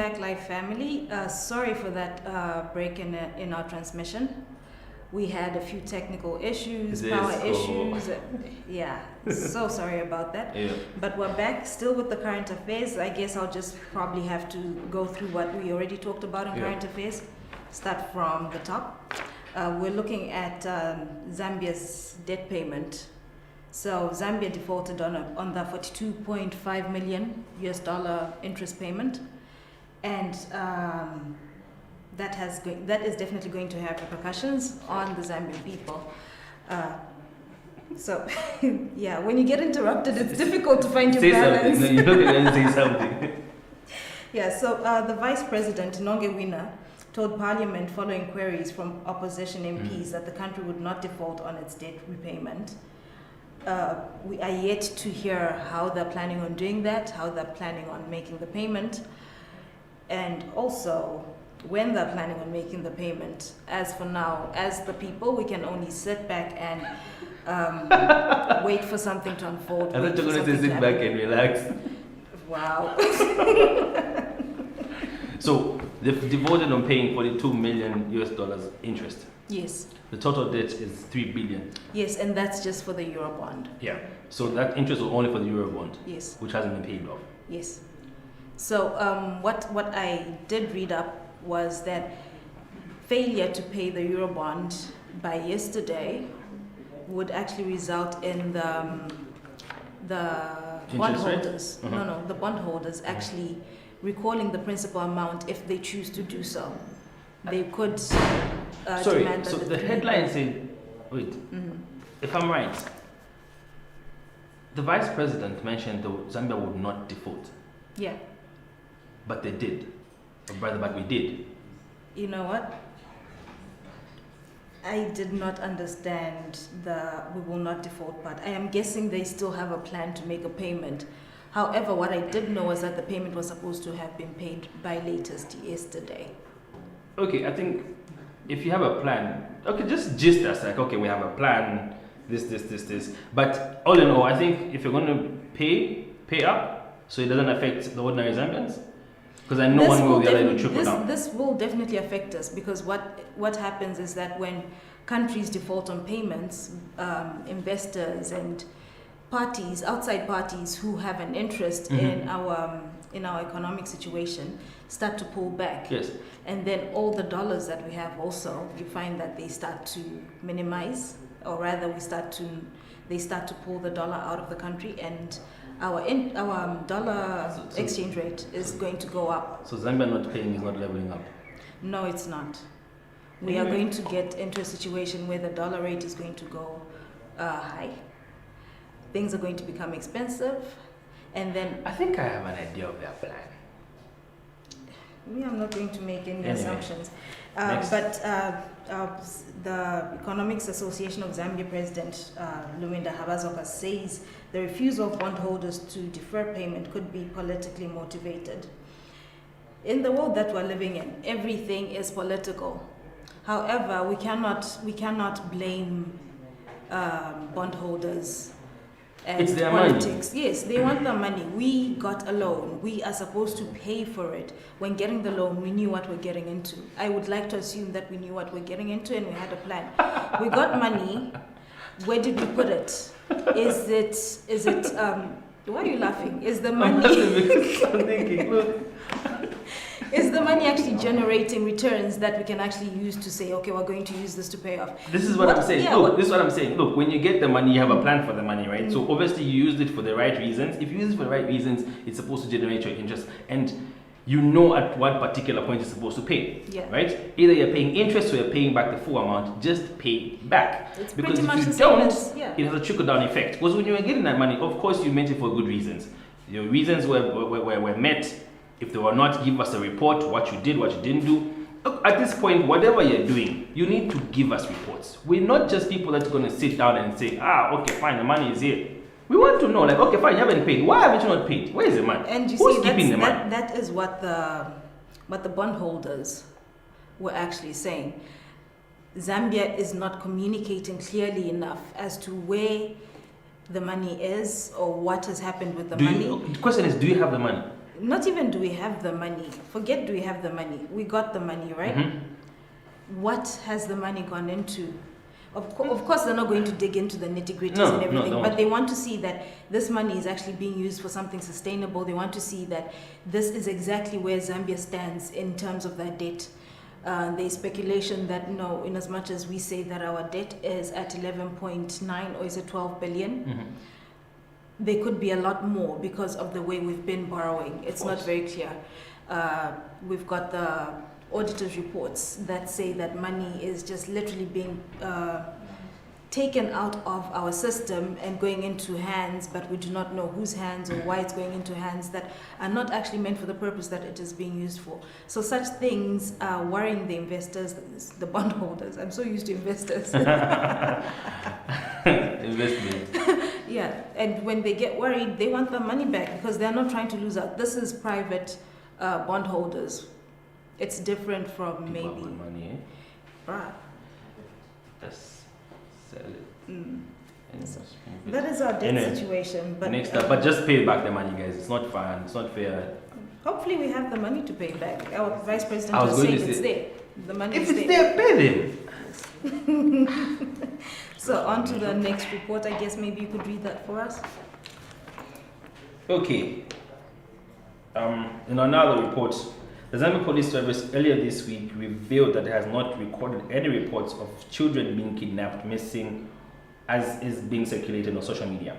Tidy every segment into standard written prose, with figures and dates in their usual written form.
back, live family. Sorry for that break in our transmission. We had a few technical issues, power issues. Yeah, so sorry about that. Yeah. But we're back still with the current affairs. I guess I'll just probably have to go through what we already talked about in current affairs. Start from the top. We're looking at Zambia's debt payment. So Zambia defaulted on the $42.5 million interest payment, and that is definitely going to have repercussions on the Zambian people. So yeah, when you get interrupted, it's difficult to find your balance. Say something. No, you don't say something. Yeah. So the Vice President Nongewina told Parliament following queries from opposition MPs that the country would not default on its debt repayment. We are yet to hear how they're planning on doing that, how they're planning on making the payment, and also when they're planning on making the payment. As for now, as the people, we can only sit back and wait for something to unfold. I thought you were going to say sit back and relax. Wow. So they've devoted on paying $42 million interest. Yes. The total debt is $3 billion. Yes, and that's just for the Eurobond. Yeah. So that interest was only for the Eurobond. Yes. Which hasn't been paid off. Yes. So what I did read up was that failure to pay the Eurobond by yesterday would actually result in the bondholders. No, the bondholders actually recalling the principal amount if they choose to do so. They could demand that. So the headline said, wait, if I'm right, the Vice President mentioned that Zambia would not default. Yeah. But they did. Or rather, but we did. You know what? I did not understand the we will not default part. I am guessing they still have a plan to make a payment. However, what I did know was that the payment was supposed to have been paid by latest yesterday. Okay, I think if you have a plan, okay, just gist us like, okay, we have a plan, this. But all in all, I think if you're going to pay up, so it doesn't affect the ordinary Zambians. Because I know one way or the other it will trickle down. This will definitely affect us, because what happens is that when countries default on payments, investors and parties, outside parties who have an interest in our economic situation start to pull back. Yes. And then all the dollars that we have also, you find that they start to minimize, or rather they start to pull the dollar out of the country, and our dollar exchange rate is going to go up. So Zambia not paying is not leveling up? No, it's not. We are going to get into a situation where the dollar rate is going to go high. Things are going to become expensive, and then I think I have an idea of their plan. I'm not going to make any assumptions. But the Economics Association of Zambia President Luminda Habazoka says the refusal of bondholders to defer payment could be politically motivated. In the world that we're living in, everything is political. However, we cannot blame bondholders. And it's their politics. money. Yes, they want the money. We got a loan. We are supposed to pay for it. When getting the loan, we knew what we're getting into. I would like to assume that we knew what we're getting into and we had a plan. We got money. Where did we put it? Is it why are you laughing? Is the money I'm thinking, look. Is the money actually generating returns that we can actually use to say, okay, we're going to use this to pay off? This is what I'm saying. Yeah, this is what I'm saying. Look, when you get the money, you have a plan for the money, right? So obviously you used it for the right reasons. If you use it for the right reasons, it's supposed to generate your interest. And you know at what particular point you're supposed to pay, right? Either you're paying interest or you're paying back the full amount, just pay back. It's because pretty much if you the don't, same as, it has a trickle-down effect. Because when you were getting that money, of course you meant it for good reasons. Your reasons were met. If they were not, give us a report, what you did, what you didn't do. Look, at this point, whatever you're doing, you need to give us reports. We're not just people that's going to sit down and say, okay, fine, the money is here. We want to know, like, okay, fine, you haven't paid. Why haven't you not paid? Where is the money? And you Who's see, keeping the money? that is what the bondholders were actually saying. Zambia is not communicating clearly enough as to where the money is or what has happened with the money. The question is, do you have the money? not even do we have the money. Forget do we have the money. We got the money, right? What has the money gone into? Of course, they're not going to dig into the nitty-gritties and everything, but they want to see that this money is actually being used for something sustainable. They want to see that this is exactly where Zambia stands in terms of that debt. There's speculation that no, in as much as we say that our debt is at 11.9 or is it 12 billion, there could be a lot more because of the way we've been borrowing. It's not very clear. We've got the auditors' reports that say that money is just literally being taken out of our system and going into hands, but we do not know whose hands or why it's going into hands that are not actually meant for the purpose that it is being used for. So such things are worrying the investors, the bondholders. I'm so used to investors. Investment. Yeah, and when they get worried, they want the money back because they're not trying to lose out. This is private bondholders. It's different from People maybe. want money, Right. That's sell it. That is our debt Anyway, situation. But next up, but just pay back the money, guys. It's not fun. It's not fair. hopefully we have the money to pay back. Our vice president I was was going saying to it's say- there. The money If is it's there. there, pay them. So on to the next report. I guess maybe you could read that for us. Okay. In another report, the Zambia Police Service earlier this week revealed that it has not recorded any reports of children being kidnapped, missing, as is being circulated on social media.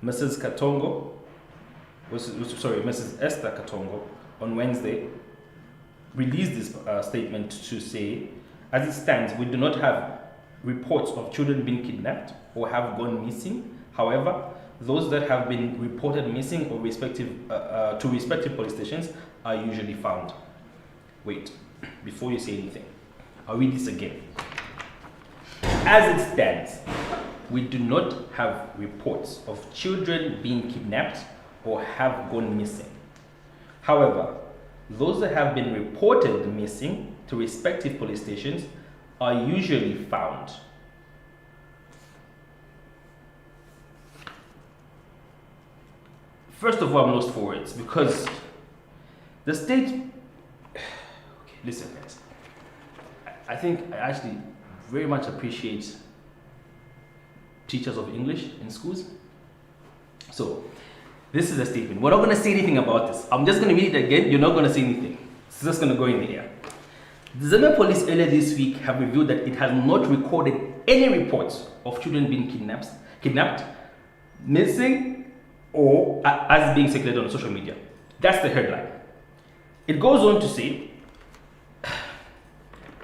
Mrs. Esther Katongo, on Wednesday, released this statement to say, as it stands, we do not have reports of children being kidnapped or have gone missing. However, those that have been reported missing or to respective police stations are usually found. Wait, before you say anything, I'll read this again. As it stands, we do not have reports of children being kidnapped or have gone missing. However, those that have been reported missing to respective police stations are usually found. First of all, I'm lost for words because the state. Okay, listen, guys. I think I actually very much appreciate teachers of English in schools. So, this is a statement. We're not going to say anything about this. I'm just going to read it again. You're not going to say anything. It's just going to go in the air. The Zambia police earlier this week have revealed that it has not recorded any reports of children being kidnapped, missing, or as being circulated on social media. That's the headline. It goes on to say,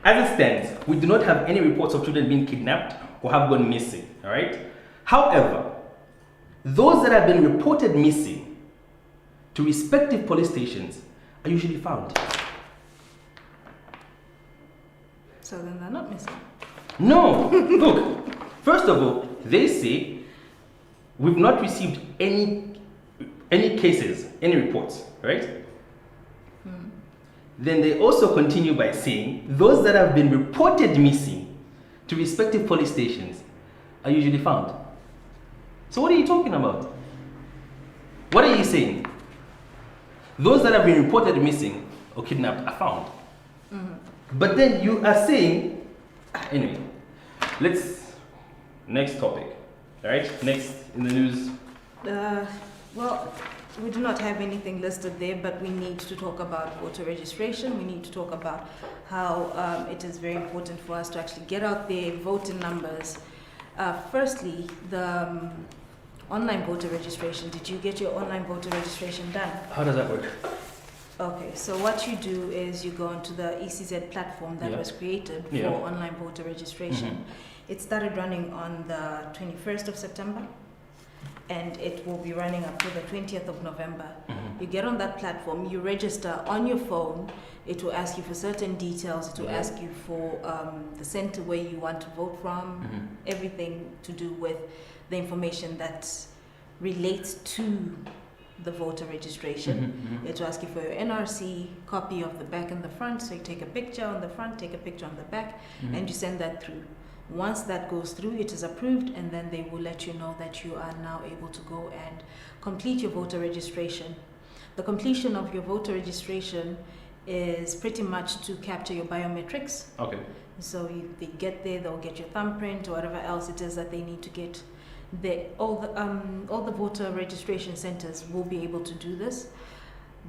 as it stands, we do not have any reports of children being kidnapped or have gone missing. All right. However, those that have been reported missing to respective police stations are usually found. So then they're not missing. No, look. First of all, they say we've not received any cases, any reports, right? Then they also continue by saying those that have been reported missing to respective police stations are usually found. So what are you talking about? What are you saying? Those that have been reported missing or kidnapped are found. But then you are saying, anyway, next topic, all right? Next in the news. Well, we do not have anything listed there, but we need to talk about voter registration. We need to talk about how it is very important for us to actually get out there, vote in numbers. Firstly, the online voter registration. Did you get your online voter registration done? How does that work? Okay, so what you do is you go onto the ECZ platform that was created for online voter registration. It started running on the 21st of September. And it will be running up to the 20th of November. You get on that platform, you register on your phone. It will ask you for certain details. It will ask you for the center where you want to vote from, everything to do with the information that relates to the voter registration. It will ask you for your NRC, copy of the back and the front. So you take a picture on the front, take a picture on the back, and you send that through. Once that goes through, it is approved, and then they will let you know that you are now able to go and complete your voter registration. The completion of your voter registration is pretty much to capture your biometrics. Okay. So if they get there, they'll get your thumbprint or whatever else it is that they need to get. All the voter registration centers will be able to do this,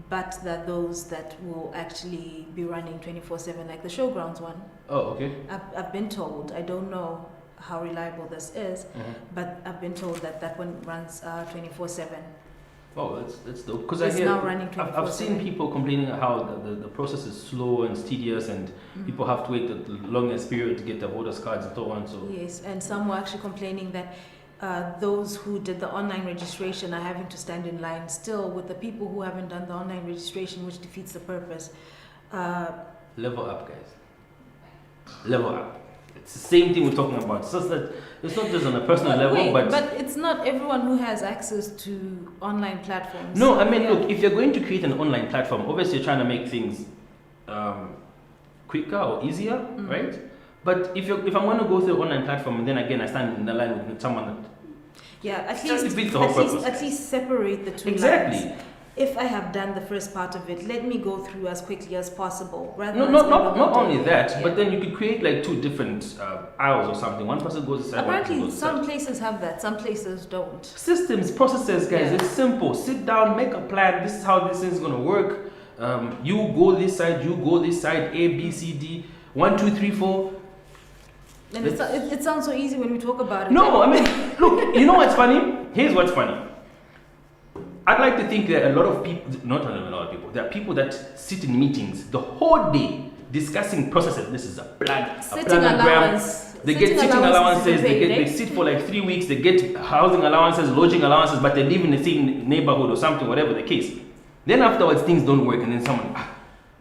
but that those that will actually be running 24/7, like the showgrounds one. Oh, okay. I've been told, I don't know how reliable this is, but I've been told that that one runs 24/7. Oh, that's dope. Because It's now running I've seen 24/7. people complaining how the process is slow and tedious, and people have to wait the longest period to get their voters cards and so on. So Yes, and some were actually complaining that those who did the online registration are having to stand in line still with the people who haven't done the online registration, which defeats the purpose. level up, guys. Level up. It's the same thing we're talking about. It's just that it's not just on a personal level, Wait, but it's not everyone who has access to online platforms. no, I mean, Yeah. look, if you're going to create an online platform, obviously you're trying to make things quicker or easier, right? But if I'm going to go through an online platform and then again I stand in the line with someone that At just defeats the whole purpose. at least separate the two Exactly. lines. If I have done the first part of it, let me go through as quickly as possible. Rather No, than not spend the not whole only day. that, Yeah. but then you could create like two different aisles or something. One person goes to side, one person Apparently, goes to some side. places have that, some places don't. Systems, processes, guys. Yeah. It's simple. Sit down, make a plan. This is how this is gonna work. You go this side, you go this side. A, B, C, D. 1, 2, 3, 4. And it sounds so easy when we talk about it. No, I mean, look. You know what's funny? Here's what's funny. I'd like to think that a lot of people, not a lot of people, there are people that sit in meetings the whole day discussing processes. This is a plan, Sitting a planogram. allowance. They get sitting allowances. They sit for like 3 weeks. They get housing allowances, lodging allowances, but they live in the same neighborhood or something, whatever the case. Then afterwards things don't work, and then someone,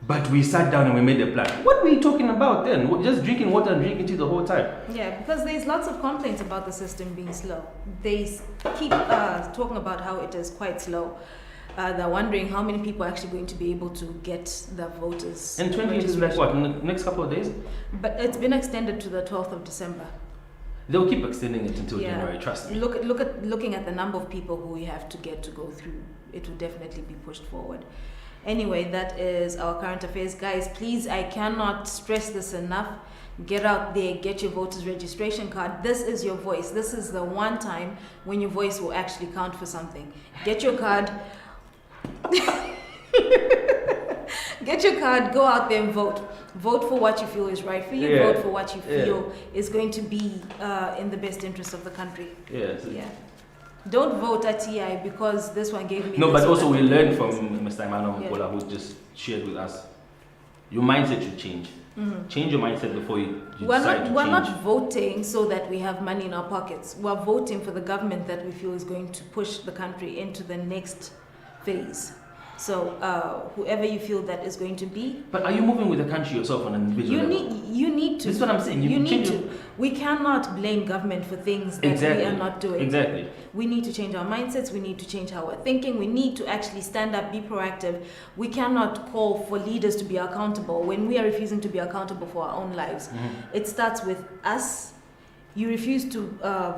but we sat down and we made a plan. What were you talking about then? Just drinking water and drinking tea the whole time. Yeah, because there's lots of complaints about the system being slow. They keep talking about how it is quite slow. They're wondering how many people are actually going to be able to get the voters. And 28 is like what? In the next couple of days? But it's been extended to the 12th of December. They'll keep extending it until January. Trust me. Looking at the number of people who we have to get to go through, it will definitely be pushed forward. Anyway, that is our current affairs. Guys, please, I cannot stress this enough. Get out there, get your voters registration card. This is your voice. This is the one time when your voice will actually count for something. Get your card. Get your card, go out there and vote. Vote for what you feel is right for you. Yeah. Vote for what you feel is going to be in the best interest of the country. Yes. Yeah. Don't vote at TI because this one gave me. No, this but also one we gave me learned from this. Mr. Emmanuel Mkola, who just shared with us. Your mindset should change. Change your mindset before you decide to We're change. not voting so that we have money in our pockets. We're voting for the government that we feel is going to push the country into the next phase. So whoever you feel that is going to be, But are you moving with the country yourself on an individual level? you need to. This is what I'm saying. You need change to. We cannot blame government for things that we are not doing. Exactly. We need to change our mindsets. We need to change how we're thinking. We need to actually stand up, be proactive. We cannot call for leaders to be accountable when we are refusing to be accountable for our own lives. It starts with us. You refuse to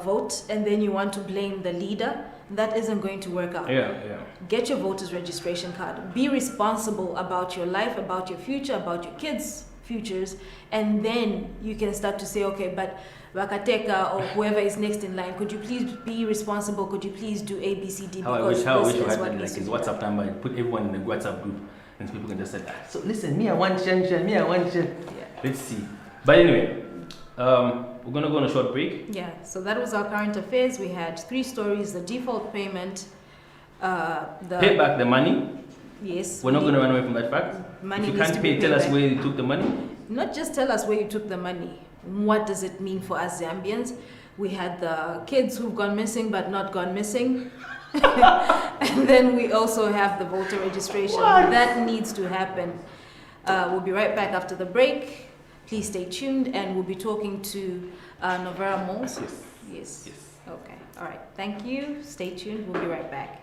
vote, and then you want to blame the leader. That isn't going to work out. Yeah. Get your voters registration card. Be responsible about your life, about your future, about your kids' futures, and then you can start to say, okay, but Wakateka or whoever is next in line, could you please be responsible? Could you please do A, B, C, D? How I wish I this had is what like needs to his be WhatsApp done. number and put everyone in the WhatsApp group, and people can just say, so listen, me I want change, me I want change. Yeah. Let's see. But anyway, we're gonna go on a short break. Yeah, so that was our current affairs. We had 3 stories: the default payment, Pay back the money. Yes. We're not going to run away from that fact. Money If you needs can't to be pay, tell paid us back. where you took the money. Not just tell us where you took the money. What does it mean for us Zambians? We had the kids who've gone missing but not gone missing. And then we also have the voter registration. What? That needs to happen. We'll be right back after the break. Please stay tuned, and we'll be talking to Novera Moles. Yes. Okay. All right. Thank you. Stay tuned. We'll be right back.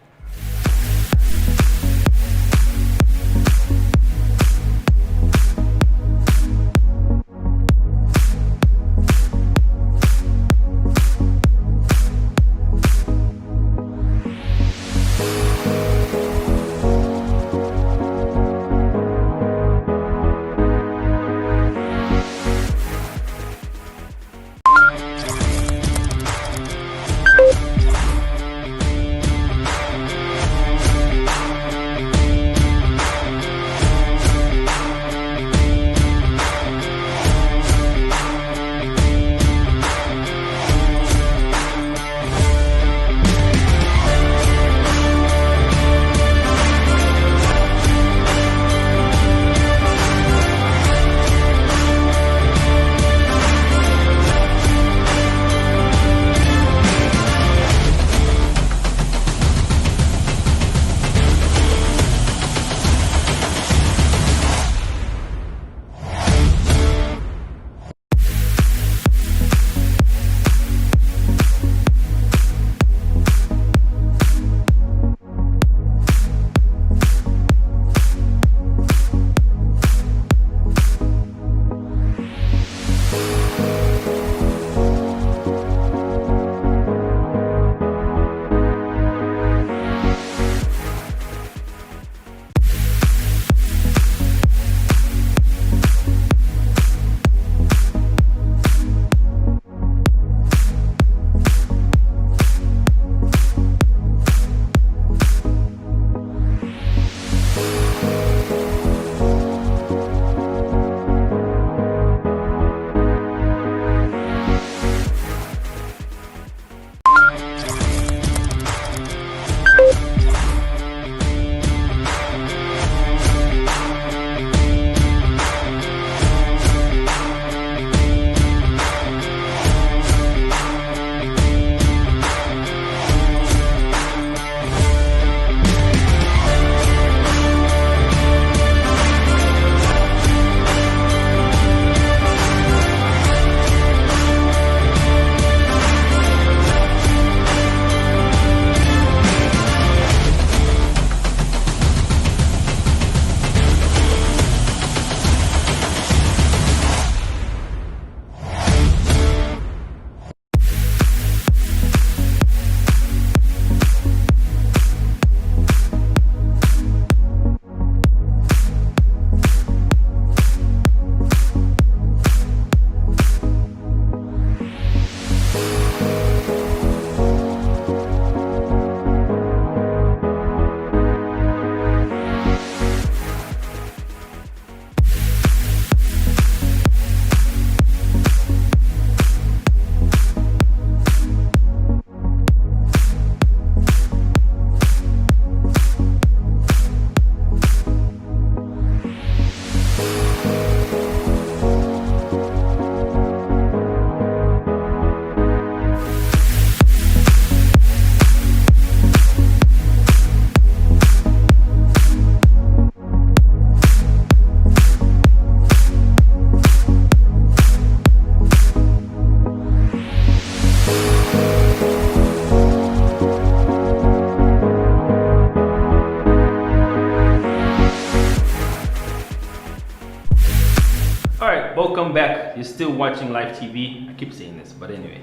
All right, welcome back. You're still watching live TV. I keep saying this, but anyway.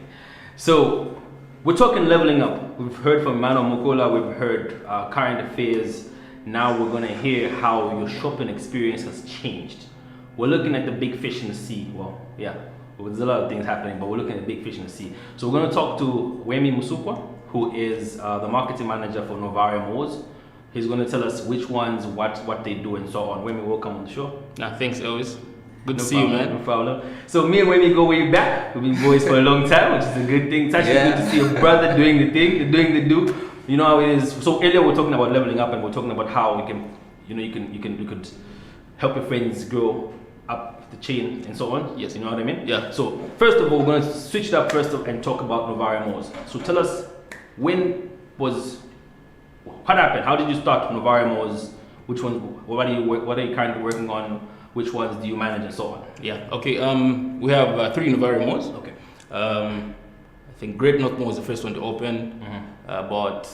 So we're talking leveling up. We've heard from Mano Mukola. We've heard current affairs. Now we're gonna hear how your shopping experience has changed. We're looking at the big fish in the sea. Well, yeah, there's a lot of things happening, but we're looking at the big fish in the sea. So we're gonna talk to Wemi Musukwa, who is the marketing manager for Novare Malls. He's gonna tell us which ones, what they do, and so on. Wemi, welcome on the show. Nah, thanks, Elvis. Good to see you, man. No problem. So me and Wemi go way back. We've been boys for a long time, which is a good thing. It's actually good to see a brother doing the thing, doing the do. You know how it is. So earlier we're talking about leveling up, and we're talking about how you can, you could help your friends grow up the chain and so on. Yes. You know what I mean? Yeah. So first of all, we're gonna switch it up first and talk about Novare Malls. So tell us what happened? How did you start Novare Malls? Which ones? What are you currently working on? Which ones do you manage and so on? Yeah. Okay. We have 3 Novare malls. Okay. I think Great North Mall was the first one to open. About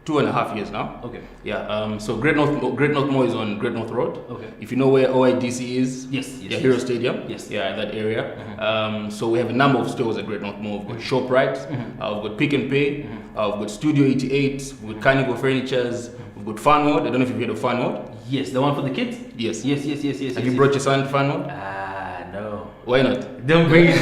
2.5 years now. Okay. Yeah. So Great North Mall is on Great North Road. Okay. If you know where OIDC is. Yes. Hero Stadium. Yes. Yeah, that area. So we have a number of stores at Great North Mall. We've got ShopRite. We've got Pick and Pay. We've got Studio 88. We've got Carnival Furnitures. We've got Funworld. I don't know if you've heard of Funworld. Yes, the one for the kids? Yes. Yes. Have you brought your son to Funworld? No. Why not? Don't bring it.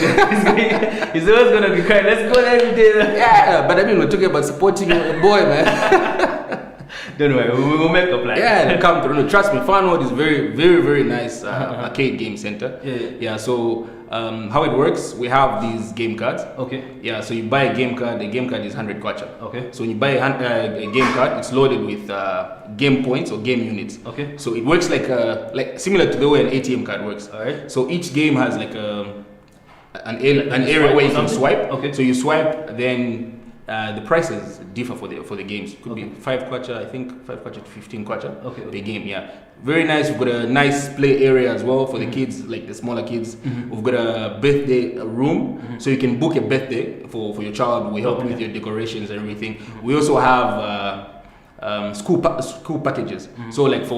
He's always gonna be crying. Let's go every day. Yeah, but I mean, we're talking about supporting a boy, man. Don't worry, we'll make a plan. Yeah, come through. No, trust me, Funworld is very, very, very nice arcade game center. Yeah. So how it works, we have these game cards. Okay. Yeah, so you buy a game card. The game card is 100 kwacha. Okay. So when you buy a game card, it's loaded with game points or game units. Okay. So it works like similar to the way an ATM card works. All right. So each game has like an area where you can swipe. Okay. So you swipe, then the prices differ for the games. It could be 5 kwacha, I think 5 kwacha to 15 kwacha per game. Yeah, very nice. We've got a nice play area as well for the kids, like the smaller kids. We've got a birthday room, so you can book a birthday for your child. We help with your decorations and everything. We also have school packages. So like if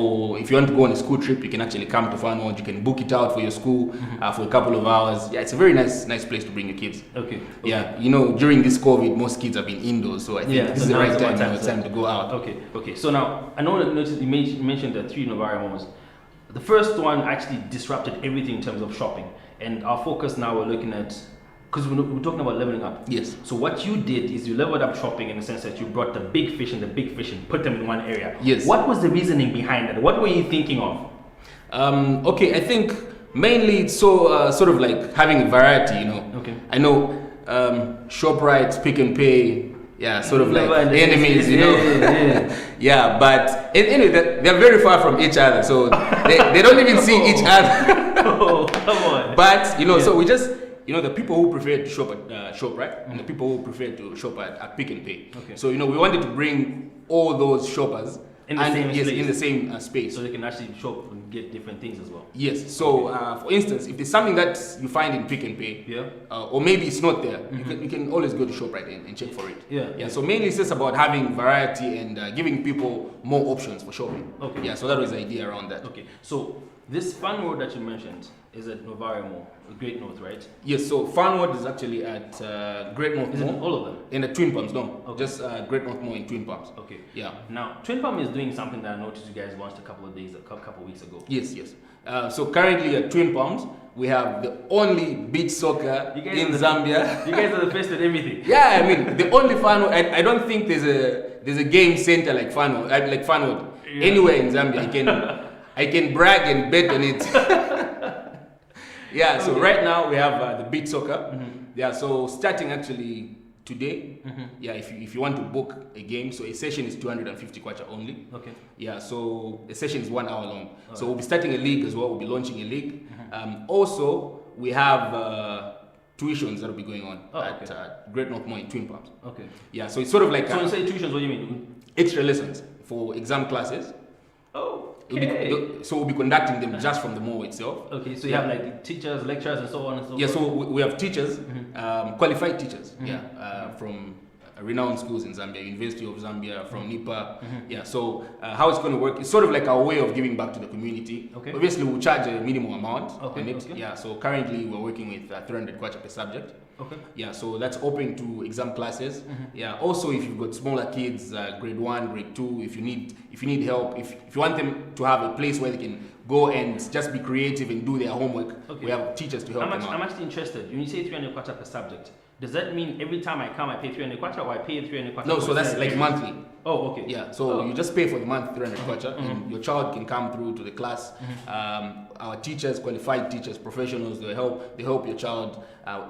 you want to go on a school trip, you can actually come to Funworld. You can book it out for your school for a couple of hours. Yeah, it's a very nice place to bring your kids. Okay. Yeah, during this COVID, most kids have been indoors, so I think this is the right time to go out. Okay. So now I know that you mentioned the 3 Novare malls. The first one actually disrupted everything in terms of shopping, and our focus now we're looking at. Because we're talking about leveling up. Yes. So what you did is you leveled up shopping in the sense that you brought the big fish and put them in one area. Yes. What was the reasoning behind that? What were you thinking of? Okay, I think mainly it's sort of like having a variety, Okay. I know ShopRite, Pick and Pay, yeah, sort of like enemies, Yeah. Yeah, but anyway, they're very far from each other, so they don't even see each other. Oh, come on. But so we just. The people who prefer to shop at ShopRite and the people who prefer to shop at Pick and Pay. Okay. So we wanted to bring all those shoppers in the same space, so they can actually shop and get different things as well. Yes. So for instance, if there's something that you find in Pick and Pay, or maybe it's not there, you can always go to ShopRite and check for it. Yeah. So mainly it's just about having variety and giving people more options for shopping. Okay. Yeah. So that was the idea around that. Okay. So this Funworld that you mentioned is at Novare Mall, Great North, right? Yes, so Funworld is actually at Great North Mall. Is it all of them? In the Twin Palms, no. Okay. Just Great North Mall in Twin Palms. Okay. Yeah. Now, Twin Palm is doing something that I noticed you guys launched a couple of weeks ago. Yes. So currently at Twin Palms, we have the only beach soccer in Zambia. You guys are the first at everything. Yeah, I mean, the only Funworld. I don't think there's a game center like Funworld. Yeah. Anywhere in Zambia. I can brag and bet on it. Yeah, so right now we have the beach soccer. Yeah, so starting actually today. Yeah, if you want to book a game, so a session is 250 kwacha only. Okay. Yeah, so a session is 1 hour long. So we'll be starting a league as well. We'll be launching a league. Also, we have tuitions that will be going on at Great North Mall in Twin Palms. Okay. Yeah, so it's sort of like so when you say tuitions, what do you mean? Extra lessons for exam classes. Oh. So we'll be conducting them just from the mall itself. Okay, so you have like teachers, lecturers, and so on and so forth. Yeah, so we have teachers, qualified teachers, from renowned schools in Zambia, University of Zambia, from NIPA. Yeah, so how it's going to work, it's sort of like our way of giving back to the community. Okay. Obviously, we'll charge a minimum amount on it. Okay. Yeah, so currently we're working with 300 kwacha per subject. Okay. Yeah, so that's open to exam classes. Yeah, also if you've got smaller kids, grade 1, grade 2, if you need help, if you want them to have a place where they can go and just be creative and do their homework, we have teachers to help them out. I'm actually interested. When you say 300 kwacha per subject, does that mean every time I come I pay 300 kwacha, or I pay 300 kwacha? No, so that's like monthly. Oh, okay. Yeah, so you just pay for the month 300 kwacha, and your child can come through to the class. Our teachers, qualified teachers, professionals, they help your child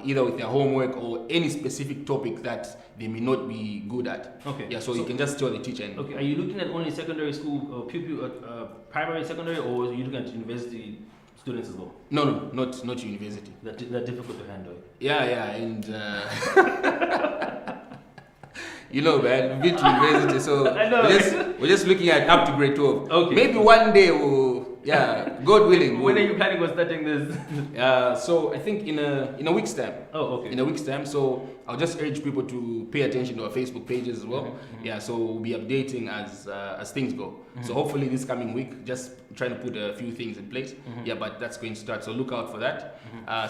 either with their homework or any specific topic that they may not be good at. Okay. Yeah, so you can just tell the teacher. Okay, are you looking at only secondary school primary, secondary, or are you looking at university students as well? No, not university. They're difficult to handle. Yeah, and you know, man, we've been to university, so we're just looking at up to grade 12. Okay. Maybe one day we'll, God willing. When are you planning on starting this? So I think in a week's time. Oh, okay. In a week's time. So I'll just urge people to pay attention to our Facebook pages as well. Yeah, so we'll be updating as things go. So hopefully this coming week, just trying to put a few things in place. Yeah, but that's going to start. So look out for that.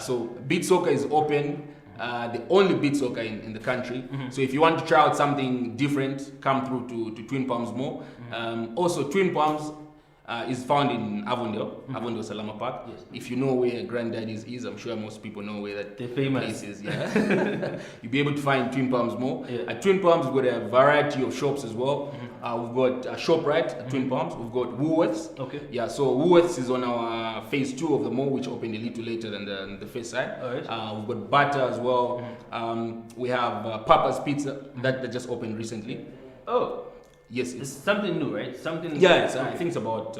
So Beat Soccer is open. The only beat soccer in the country. So if you want to try out something different, come through to Twin Palms Mall. Also, Twin Palms is found in Avondale Salama Park. Yes. If you know where Granddaddy's is, I'm sure most people know where that place is. Yeah. You'll be able to find Twin Palms Mall. Yeah. At Twin Palms, we've got a variety of shops as well. We've got a ShopRite at Twin Palms. We've got Woolworths. Okay. Yeah, so Woolworths is on our phase 2 of the mall, which opened a little later than the first side. Right. We've got Butter as well. We have Papa's Pizza that just opened recently. Oh. Yes. It's something new, right? Yeah, I think it's about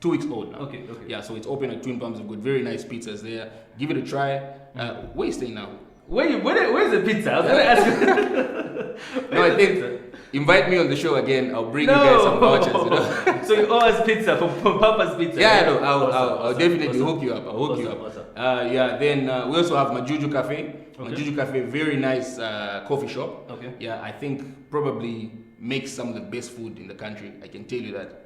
2 weeks old now. Okay. Yeah, so it's open at Twin Palms. We've got very nice pizzas there. Give it a try. Where are you staying now? Where's the pizza? I was going to ask you. No, I think invite me on the show again. I'll bring you guys some vouchers. You know? So you owe us pizza for Papa's Pizza? Yeah, right? No, I'll definitely hook you up. I'll hook you up. Awesome. Yeah, then we also have Majuju Cafe. Okay. Majuju Cafe, very nice coffee shop. Okay. Yeah, I think probably makes some of the best food in the country. I can tell you that.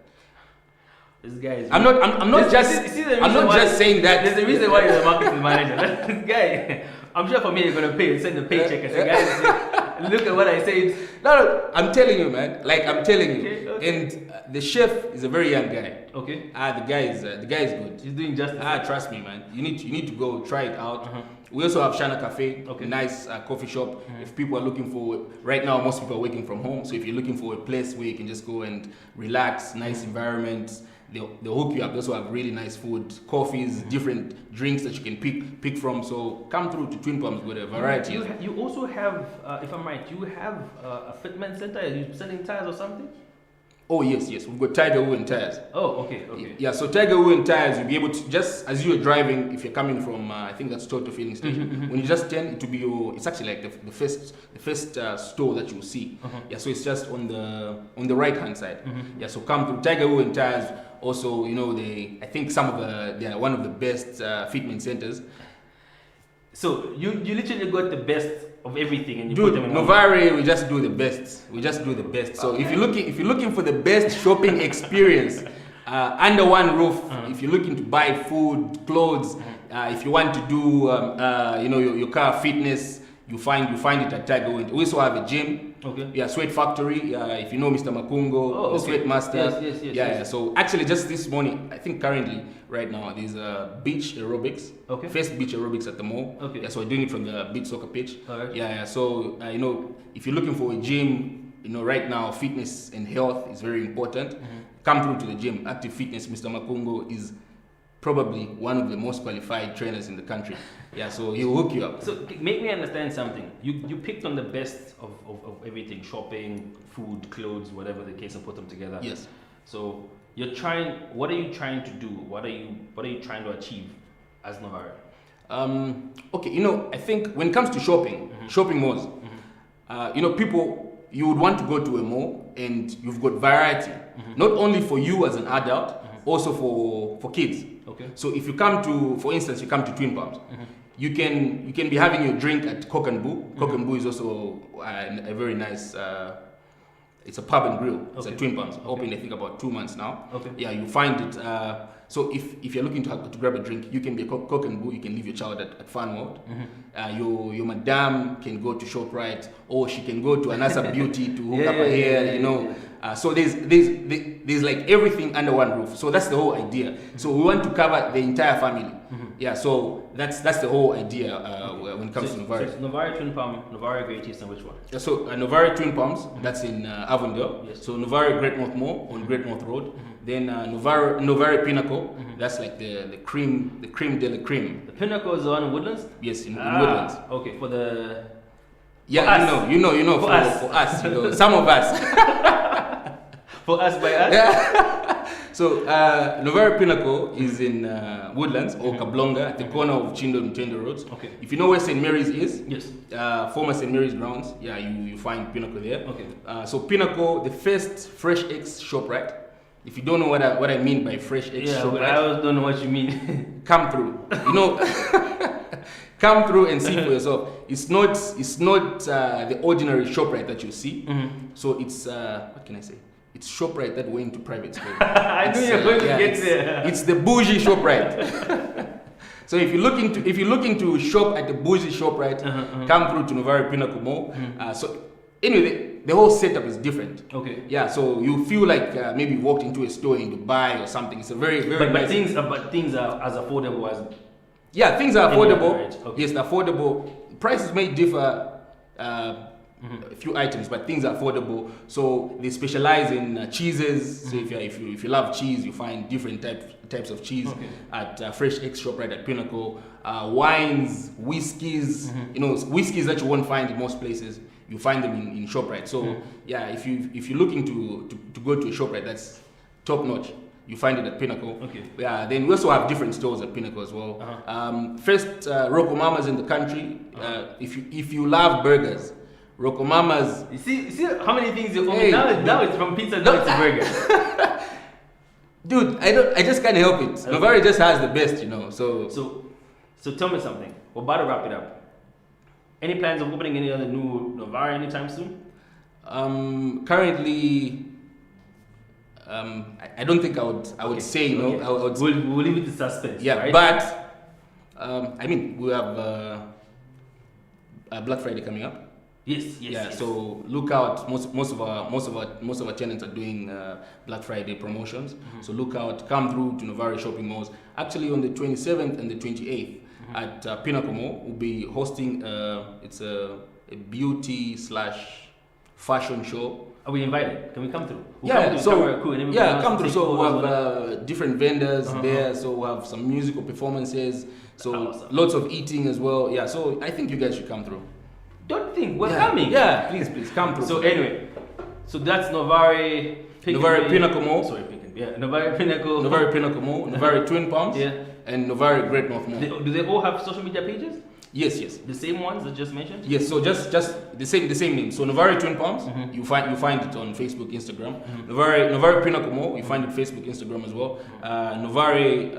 This guy is. I'm not just saying that. There's a reason why you're the marketing manager. This guy, I'm sure for me you're gonna send a paycheck and say, guys, look at what I said. No, I'm telling you, man. I'm telling you. Okay. And the chef is a very young guy. Okay. The guy is good. He's doing justice. Trust me, man. You need to go try it out. We also have Shana Cafe, nice coffee shop. If people are looking for, right now most people are working from home, so if you're looking for a place where you can just go and relax, nice environment, they'll hook you up. They also have really nice food, coffees, different drinks that you can pick from. So come through to Twin Palms with a variety. You also have, if I'm right, you have a fitment center. Are you selling tires or something? Oh yes, we've got Tiger Wood and tires. Oh, okay. Yeah, so Tiger Wood and tires, you'll be able to, just as you're driving, if you're coming from, I think that's Toto Filling Station, when you just turn, it will be it's actually like the first store that you'll see. Yeah, so it's just on the right hand side. Yeah, so come to Tiger Wood and tires. Also, you know, I think they are one of the best fitment centers. So you literally got the best of everything, and you put them in Novari, we just do the best. So if you're looking for the best shopping experience under one roof, if you're looking to buy food, clothes, if you want to do your car fitness, you find it at Tiger Wind. We also have a gym. Okay. Yeah, Sweat Factory. If you know Mr. Makungo, the Sweat Master. Yes. Yeah. So actually, just this morning, I think currently, right now, there's a beach aerobics. Okay. First beach aerobics at the mall. Okay. Yeah, so we're doing it from the beach soccer pitch. All right. Yeah. So if you're looking for a gym, right now, fitness and health is very important. Come through to the gym. Active Fitness, Mr. Makungo is probably one of the most qualified trainers in the country. Yeah, so he'll hook you up. So make me understand something. You picked on the best of everything: shopping, food, clothes, whatever the case, and put them together. Yes. So what are you trying to do? What are you trying to achieve as Novari? Okay, I think when it comes to shopping malls, people, you would want to go to a mall and you've got variety, not only for you as an adult, also for kids. Okay. So if you come to, for instance, Twin Palms, you can be having your drink at Cock and Boo. Cock and Boo is also a very nice. It's a pub and grill. It's a Twin Palms. Open, I think, about 2 months now. Okay. Yeah, you find it. So if you're looking to grab a drink, you can be a Cock and Boo. You can leave your child at Fun World. Your madam can go to ShopRite, or she can go to Anasa Beauty to hook up her hair. You know. So there's like everything under one roof. So that's the whole idea. So we want to cover the entire family. Yeah. So that's the whole idea when it comes to Novari. So Novari Twin Palm, Novari Great East, and which one? So Novari Twin Palms, that's in Avondale. Yes. So Novari Great North Mall on Great North Road. Then Novari Pinnacle, that's like the creme de la creme. The Pinnacle is the one in Woodlands? Yes, in Woodlands. Okay, for the... Yeah, you know, for us, you know, some of us. For us by us? Yeah. So Novari Pinnacle is in Woodlands or Kablonga at the corner of Chindo and Tendo Roads. Okay. If you know where St. Mary's is, yes. Former St. Mary's grounds, yeah, you find Pinnacle there. Okay. So Pinnacle, the first Fresh X ShopRite. If you don't know what I mean by Fresh X ShopRite, I always don't know what you mean. come through. You know, come through and see for yourself. It's not the ordinary ShopRite that you see. So it's what can I say? It's ShopRite that went to private school. I knew you were going to get there. It's the bougie ShopRite. So if you're looking to shop at the bougie ShopRite, come through to Novari Pinnacle Mall. So anyway, the whole setup is different. Okay. Yeah. So you feel like maybe you walked into a store in Dubai or something. It's a very But nice. things are as affordable as... Yeah, things are affordable. Right. Okay. Yes, they're affordable. Prices may differ. A few items, but things are affordable. So they specialize in cheeses. So if you love cheese, you find different types of cheese at Fresh X ShopRite at Pinnacle. Wines, whiskeys, you know, whiskeys that you won't find in most places, you find them in ShopRite. So yeah, if you're looking to go to a ShopRite that's top notch, you find it at Pinnacle. Okay. Yeah. Then we also have different stores at Pinnacle as well. First, Rocco Mama's in the country. If you love burgers, Rocco Mama's. You see how many things you own. Now it's from pizza now to burger. Dude, I just can't help it. Okay. Novari just has the best, you know. So tell me something. We're about to wrap it up. Any plans of opening any other new Novari anytime soon? Currently, I don't think I would say no. Okay. We'll leave it to suspense. Yeah, right? but I mean we have Black Friday coming up. Yes. So look out. Most of our tenants are doing Black Friday promotions. So look out. Come through to Novari shopping malls. Actually, on the 27th and the 28th at Pinnacle Mall, we'll be hosting it's a beauty / fashion show. Are we invited? Can we come through? Come through. So we'll have different vendors there. So we'll have some musical performances. So lots of eating as well. Yeah. So I think you guys should come through. Don't think we're coming. Yeah, please come through. So anyway, so that's Novari Pinnacle Mall. Sorry, Novari Pinnacle. Novari Pinnacle Mall. Novari Twin Palms. Yeah. And Novari Great North Mall. Do they all have social media pages? Yes. The same ones that just mentioned? Yes. So just the same name. So Novari Twin Palms. You find it on Facebook, Instagram. Novari Pinnacle Mall. You find it Facebook, Instagram as well. Novari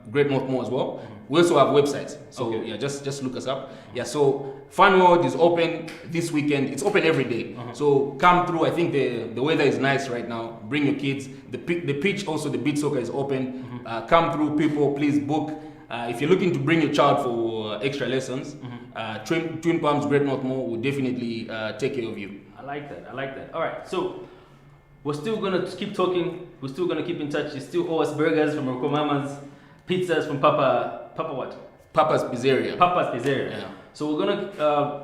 Great North Mall as well. We also have websites. So yeah, just look us up. Yeah. So Fun World is open this weekend. It's open every day. So come through. I think the weather is nice right now. Bring your kids. The pitch also, the beach soccer is open. Come through, people. Please book. If you're looking to bring your child for extra lessons, Twin Palms Great North Mall will definitely take care of you. I like that. All right, so we're still gonna keep talking. We're still gonna keep in touch. You still owe us burgers from Rocco Mama's, pizzas from Papa what? Papa's Pizzeria. Yeah. So we're gonna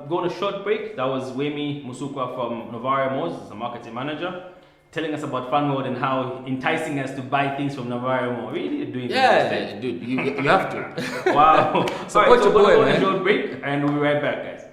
go on a short break. That was Wemi Musukwa from Novari Malls, the marketing manager, telling us about Fun World and how enticing us to buy things from Novari Mall. Really, you're doing that, dude. You have to. Wow. So we're gonna go on a short break, and we'll be right back, guys.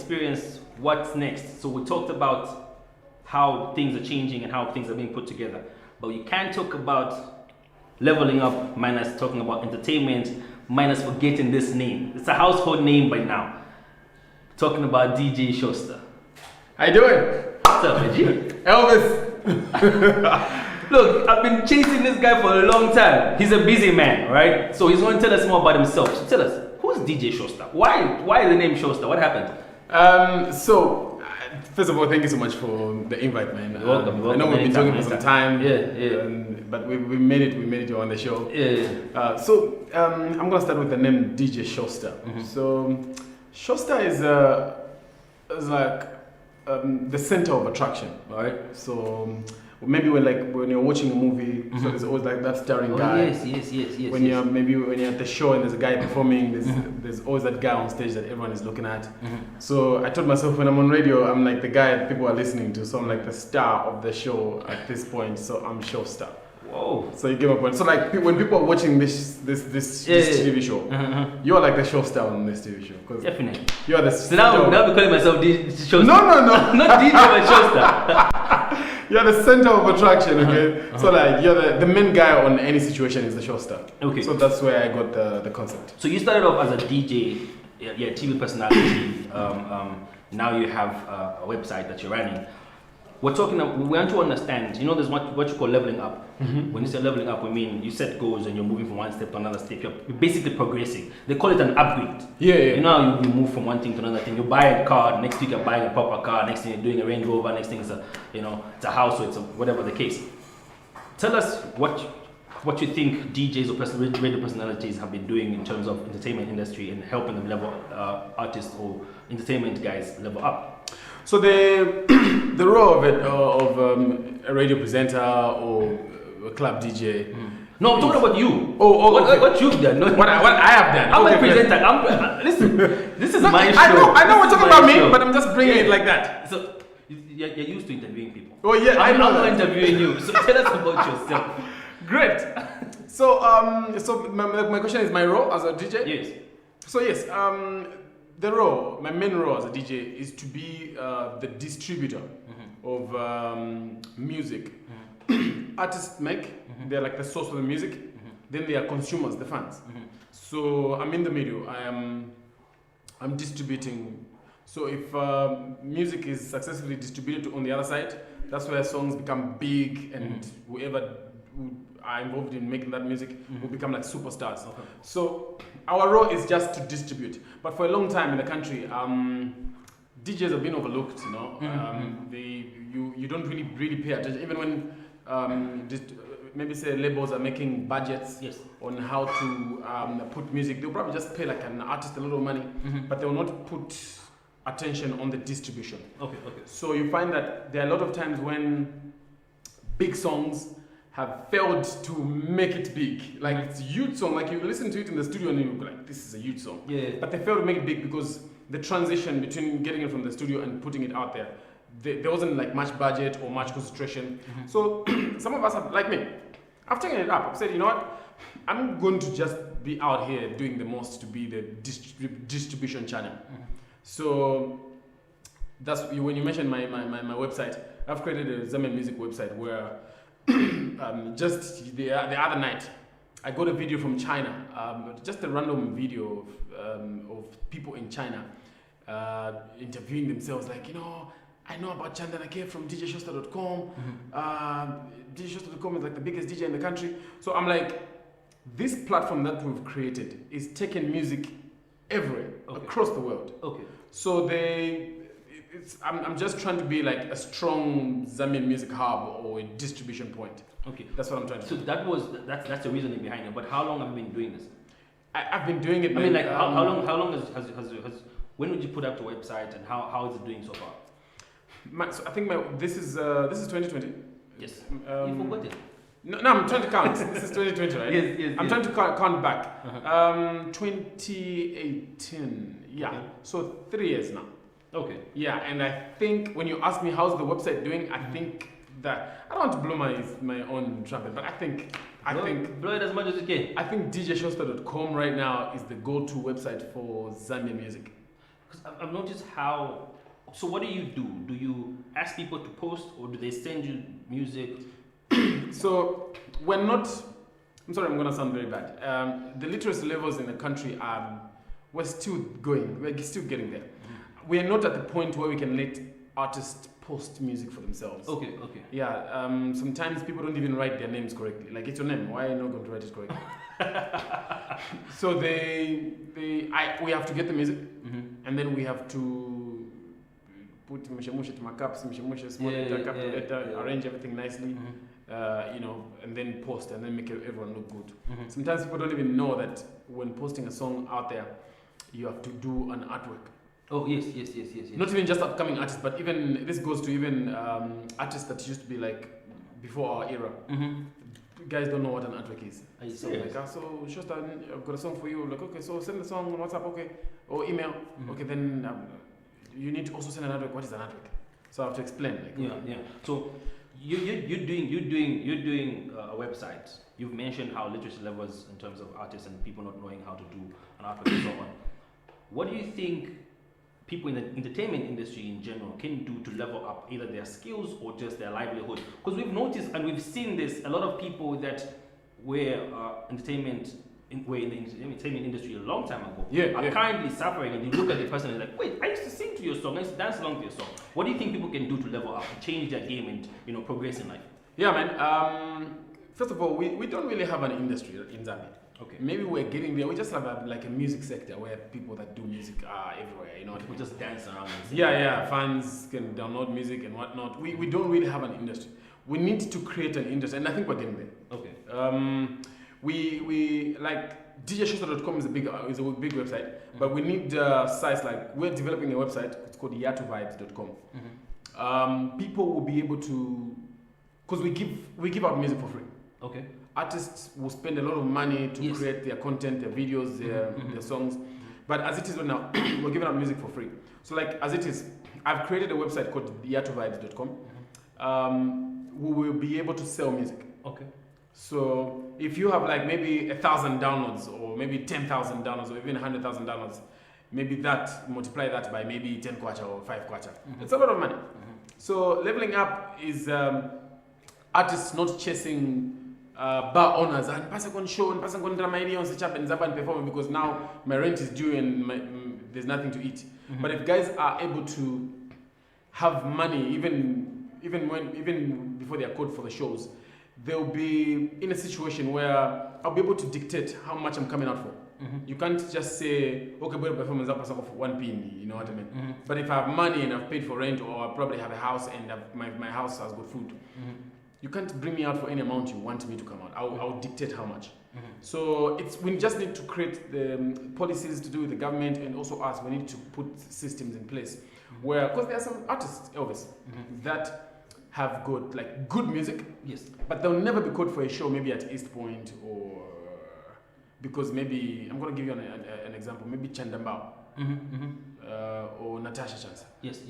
experience, what's next? So we talked about how things are changing and how things are being put together. But you can't talk about leveling up minus talking about entertainment, minus forgetting this name. It's a household name by now. Talking about DJ Shosta. How you doing? What's up, G? Elvis. Look, I've been chasing this guy for a long time. He's a busy man, right? So he's going to tell us more about himself. So tell us, who's DJ Shosta? Why the name Shosta? What happened? First of all, thank you so much for the invite, man. You're welcome. I know we've been talking for some time. Yeah. But we made it on the show. Yeah. I'm gonna start with the name DJ Shosta. Mm-hmm. So Shosta is like the center of attraction. All right. So maybe when you're watching a movie, so there's always like that starring guy. Yes. When you're at the show and there's a guy performing, there's always that guy on stage that everyone is looking at. So I told myself when I'm on radio, I'm like the guy that people are listening to. So I'm like the star of the show at this point. So I'm Showstar. Whoa. So you give a point. So like when people are watching this TV show, you're like the Showstar on this TV show. Definitely. You're the So now I'm calling myself DJ Shosta. No. Not DJ but Shosta. You're the center of attraction, okay? So like you're the main guy on any situation is the Showstar. Okay. So that's where I got the concept. So you started off as a DJ, TV personality. Now you have a website that you're running. We want to understand, there's what you call leveling up. When you say leveling up, we mean you set goals and you're moving from one step to another step. You're basically progressing. They call it an upgrade. Yeah. You know how you move from one thing to another thing. You buy a car, next week you're buying a proper car, next thing you're doing a Range Rover, next thing is it's a house or it's whatever the case. Tell us what you think DJs or radio personalities have been doing in terms of entertainment industry and helping them level artists or entertainment guys level up. So the role of it of a radio presenter or a club DJ. No, I'm talking about you. Okay. What you've done. Not what I have done. I'm a presenter. Listen, this is my show. I know we're talking about me, show. but I'm just bringing it like that. So you're used to interviewing people. Oh yeah, I'm know not that. interviewing you. So tell us about yourself. Great. So my question is my role as a DJ. Yes. So yes, my main role as a DJ is to be the distributor of music. Artists make, they're like the source of the music. Then they are consumers, the fans. So I'm in the middle. I'm distributing. So if music is successfully distributed on the other side, that's where songs become big, and whoever are involved in making that music will become like superstars. Okay. So our role is just to distribute. But for a long time in the country, DJs have been overlooked. You don't really pay attention, even when maybe say labels are making budgets on how to put music. They'll probably just pay like an artist a little money, but they will not put attention on the distribution. Okay. So you find that there are a lot of times when big songs have failed to make it big. Like it's a huge song, like you listen to it in the studio and you're like, this is a huge song. Yeah. But they failed to make it big because the transition between getting it from the studio and putting it out there, there wasn't like much budget or much concentration. So some of us have, like me, I've taken it up. I've said, you know what? I'm going to just be out here doing the most to be the distribution channel. So that's when you mentioned my website. I've created a Zambian music website where just the other night I got a video from China, just a random video of people in China interviewing themselves, like, I know about Chandana K from DJShosta.com. DJShosta.com is like the biggest DJ in the country. So I'm like, this platform that we've created is taking music everywhere across the world. Okay. So I'm just trying to be like a strong Zambian music hub or a distribution point. Okay. That's what I'm trying to do. So that's the reasoning behind it. But how long have you been doing this? I've been doing it. I mean, like how long has when would you put up the website and how is it doing so far? So I think this is 2020. Yes. You forgot it. No, I'm trying to count. This is 2020, right? Yes. I'm trying to count back. 2018. Yeah. Okay. So 3 years now. Okay. Yeah, and I think when you ask me how's the website doing, I think that I don't want to blow my own trumpet, but I think blow it as much as you can. I think DJShosta.com right now is the go-to website for Zambian music. Because I've noticed how. So what do? Do you ask people to post, or do they send you music? So we're not. I'm sorry, I'm gonna sound very bad. The literacy levels in the country are. We're still going. We're still getting there. We are not at the point where we can let artists post music for themselves. Okay. Yeah. Sometimes people don't even write their names correctly. Like, it's your name. Why are you not going to write it correctly? So we have to get the music, and then we have to put mishemushe to markups, mishemushe small letter, capital letter, arrange everything nicely, and then post, and then make everyone look good. Sometimes people don't even know that when posting a song out there, you have to do an artwork. Oh yes. Not even just upcoming artists, but even this goes to even artists that used to be like before our era. Guys don't know what an artwork is. So like, so Shosta, I've got a song for you. Like, okay, so send the song on WhatsApp, okay, or email. Okay, then you need to also send an artwork. What is an artwork? So I have to explain. Like, yeah. So you're doing a website. You've mentioned how literacy levels in terms of artists and people not knowing how to do an artwork and so on. What do you think people in the entertainment industry in general can do to level up either their skills or just their livelihood? Because we've noticed and we've seen this, a lot of people that were in the entertainment industry a long time ago are currently suffering, and you look at the person and like, wait, I used to sing to your song, I used to dance along to your song. What do you think people can do to level up, to change their game and progress in life? Yeah, man. First of all, we don't really have an industry in Zambia. Okay. Maybe we're getting there. We just have a music sector where people that do music are everywhere. People just dance around. Yeah. Fans can download music and whatnot. We don't really have an industry. We need to create an industry, and I think we're getting there. Okay. We like djshosta.com is a big website, but we need sites like, we're developing a website. It's called yatuvibes.com. People will be able to, because we give out music for free. Okay. Artists will spend a lot of money to create their content, their videos, their songs. But as it is right now, we're giving out music for free. So like as it is, I've created a website called yatuvibes.com. We will be able to sell music. Okay. So if you have like maybe 1,000 downloads or maybe 10,000 downloads or even 100,000 downloads, maybe multiply that by maybe 10 kwacha or 5 kwacha. It's a lot of money. So leveling up is artists not chasing bar owners and passing on show and passing on drama and set up and zap and perform because now my rent is due and there's nothing to eat. But if guys are able to have money even before they are called for the shows, they'll be in a situation where I'll be able to dictate how much I'm coming out for. You can't just say, okay, but performance up for 1 penny, you know what I mean? But if I have money and I've paid for rent, or I probably have a house and my house has good food, you can't bring me out for any amount you want me to come out. I'll dictate how much. So we just need to create the policies to do with the government, and also us. We need to put systems in place where, because there are some artists, Elvis, that have got like good music, but they'll never be called for a show, maybe at East Point, or because maybe I'm going to give you an example, maybe Chandambao or Natasha Chansa. Yes.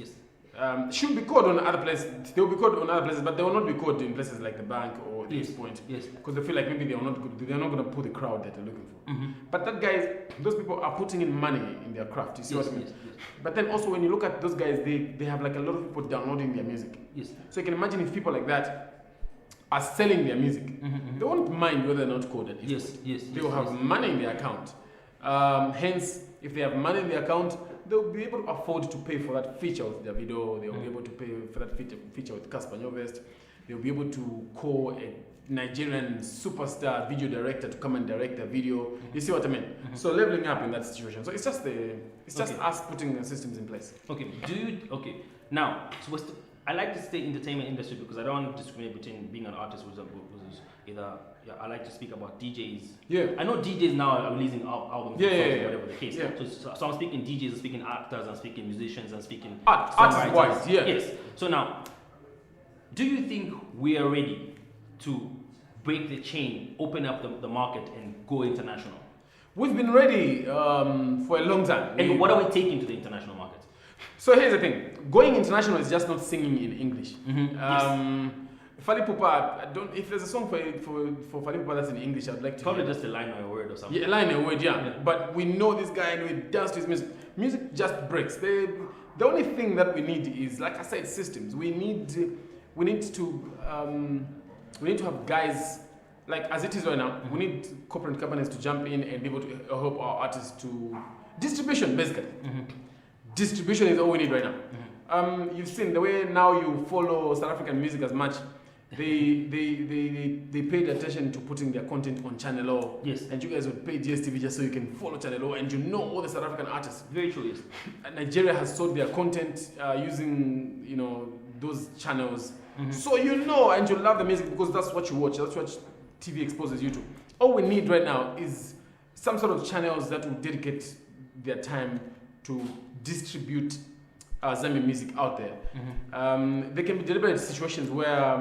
Should be called on other places. They will be called on other places, but they will not be called in places like the Bank or the East Point. Because they feel like maybe they're not going to put the crowd that they're looking for. But those people are putting in money in their craft. You see what I mean? But then also when you look at those guys, they have like a lot of people downloading their music. So you can imagine if people like that are selling their music, they won't mind whether they're not called at East Point. They will have money in their account. Hence, if they have money in their account, they'll be able to afford to pay for that feature with their video. They'll be able to pay for that feature with Casper Nyovest. They'll be able to call a Nigerian superstar video director to come and direct a video. You see what I mean? So leveling up in that situation. So it's just us putting the systems in place. Okay. Now, I like to stay in the entertainment industry because I don't want to discriminate between being an artist who's either. I like to speak about DJs. I know DJs now are releasing albums, whatever the case. So I'm speaking DJs, I'm speaking actors, I'm speaking musicians, I'm speaking artist-wise. Yes. So now, do you think we are ready to break the chain, open up the market, and go international? We've been ready for a long time. And what are we taking to the international market? So here's the thing: going international is just not singing in English. Fally Ipupa, I don't. If there's a song for Fally Ipupa that's in English, I'd like to. Probably hear. just a line or a word or something. Yeah, a line or a word, yeah. But we know this guy and we dance to his music. Music just breaks. The only thing that we need is, like I said, systems. We need to have guys, like as it is right now. We need corporate companies to jump in and be able to help our artists to distribution, basically. Distribution is all we need right now. You've seen the way now you follow South African music as much. They paid attention to putting their content on Channel O. Yes. And you guys would pay DSTV just so you can follow Channel O and you know all the South African artists. Very true, yes. Nigeria has sold their content using, those channels. So you know and you love the music because that's what you watch. That's what TV exposes you to. All we need right now is some sort of channels that will dedicate their time to distribute Zambian music out there. There can be deliberate situations where,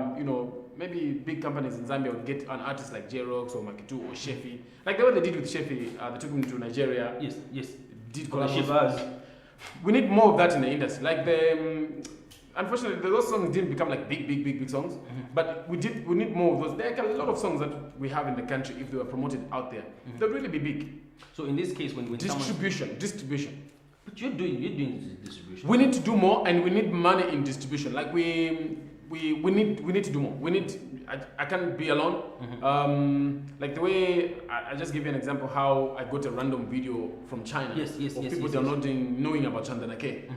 maybe big companies in Zambia would get an artist like J-Rox or Makitu or Shefi. Like the way they did with Shefi, they took him to Nigeria. Yes. Did Shivas. We need more of that in the industry. Like unfortunately, those songs didn't become like big songs. But we need more of those. There are a lot of songs that we have in the country. If they were promoted out there, they'd really be big. So in this case, when distribution. But you're doing distribution. We need to do more, and we need money in distribution. Like we need to do more. I can't be alone. Like the way I just give you an example how I got a random video from China. Yes. Of people downloading, knowing about Chandanake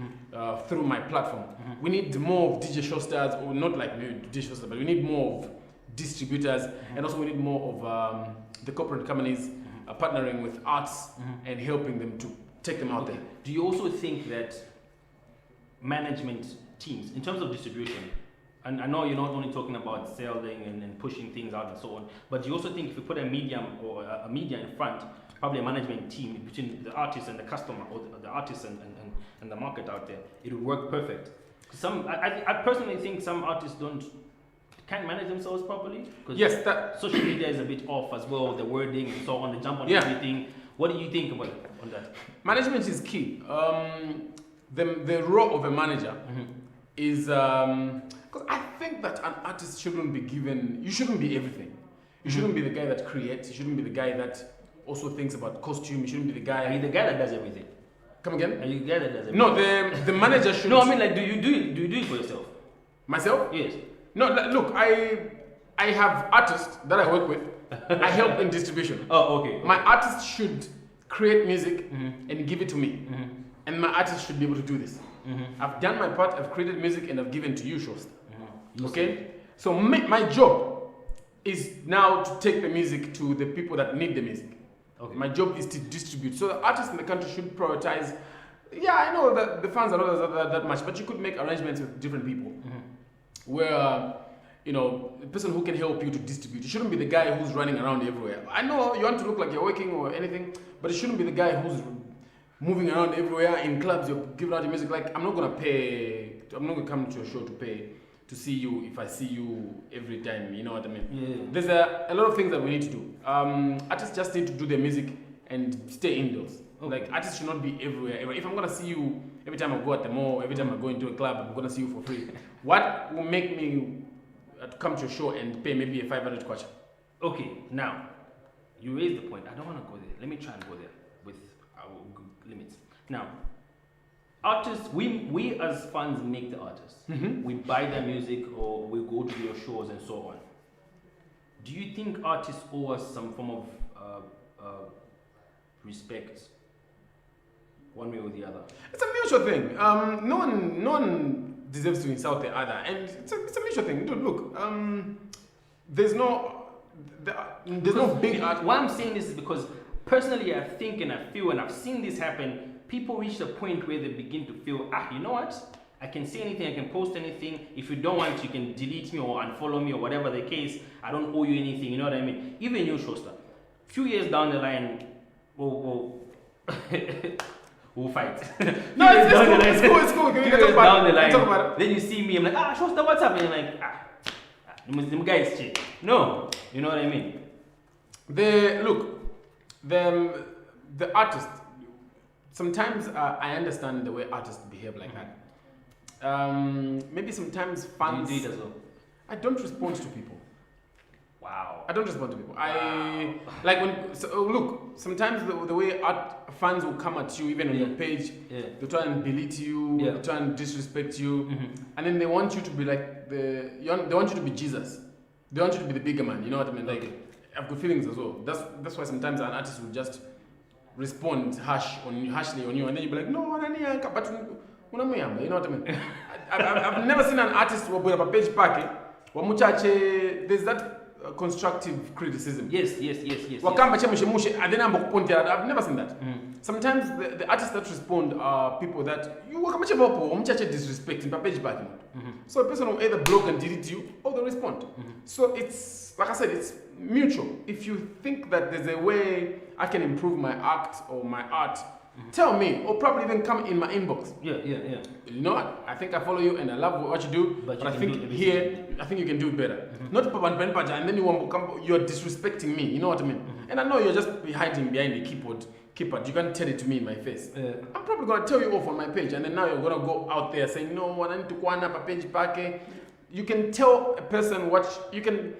through my platform. We need more of DJ show stars, or not like DJ show stars, but we need more of distributors, and also we need more of the corporate companies partnering with arts and helping them to take them out there. Do you also think that management teams, in terms of distribution, and I know you're not only talking about selling and pushing things out and so on, but do you also think if you put a medium or a media in front, probably a management team between the artist and the customer, or the artist and the market out there, it would work perfect? I personally think some artists can't manage themselves properly. Yes, social media is a bit off as well, the wording and so on, they jump on everything. What do you think about on that? Management is key. The role of a manager is because I think that an artist shouldn't be given. You shouldn't be everything. You shouldn't be the guy that creates. You shouldn't be the guy that also thinks about costume. You shouldn't be the guy. Are you the guy that does everything? Come again? Are you the guy that does everything? No, the manager should. No, I mean, like, do you do it for yourself? Myself? Yes. No, look, I have artists that I work with. I help in distribution. Oh, okay. My artist should create music and give it to me. And my artist should be able to do this. I've done my part, I've created music, and I've given to you, Shosta. Okay? So my job is now to take the music to the people that need the music. Okay. My job is to distribute. So the artists in the country should prioritize. Yeah, I know that the fans are not that much, but you could make arrangements with different people. Where the person who can help you to distribute. You shouldn't be the guy who's running around everywhere. I know you want to look like you're working or anything, but it shouldn't be the guy who's moving around everywhere in clubs. You're giving out your music. Like, I'm not gonna come to your show to pay to see you if I see you every time. You know what I mean? Yeah. There's a lot of things that we need to do. Artists just need to do their music and stay indoors. Okay. Like, artists should not be everywhere. If I'm gonna see you every time I go at the mall, every time I go into a club, I'm gonna see you for free. What will make me to come to your show and pay maybe a 500 kwacha? Okay, now you raised the point. I don't want to go there. Let me try and go there with our limits. Now, artists, we as fans make the artists. We buy their music or we go to your shows and so on. Do you think artists owe us some form of respect, one way or the other? It's a mutual thing. No one deserves to insult the other, and it's a mutual thing. Dude, look, there's no big art. Why I'm saying this is because personally I think and I feel, and I've seen this happen, people reach the point where they begin to feel, you know what? I can say anything, I can post anything. If you don't want, you can delete me or unfollow me or whatever the case. I don't owe you anything, you know what I mean? Even you, Shosta, a few years down the line, we'll fight. No, it's cool. Can we talk about it? Talk about it. Then you see me, I'm like, Shosta, what's up? And you're like, them guys shit. No, you know what I mean? The artist. Sometimes I understand the way artists behave like that. Maybe sometimes fans. Do you do it as well? I don't respond to people. Wow. I don't respond to people. I like when look. Sometimes the way art fans will come at you, even on your page, they try and belittle you, they try and disrespect you, and then they want you to be like they want you to be Jesus. They want you to be the bigger man. You know what I mean? Like I've got feelings as well. That's why sometimes an artist will just respond harshly on you, and then you'll be like, no, but you know what I mean? I've never seen an artist who put up a page packet. There's that constructive criticism. Yes. And then I've never seen that. Sometimes the artists that respond are people that you disrespecting page back. So a person will either block and delete you or they respond. So it's like I said, it's mutual. If you think that there's a way I can improve my act or my art, tell me, or probably even come in my inbox. Yeah. You know what? I think I follow you and I love what you do, but I think here, I think you can do it better. Not and then you're disrespecting me. You know what I mean? And I know you're just hiding behind the keyboard. You can't tell it to me in my face. I'm probably gonna tell you off on my page, and then now you're gonna go out there saying, no, I need to go up a page back. You can tell a person what you can.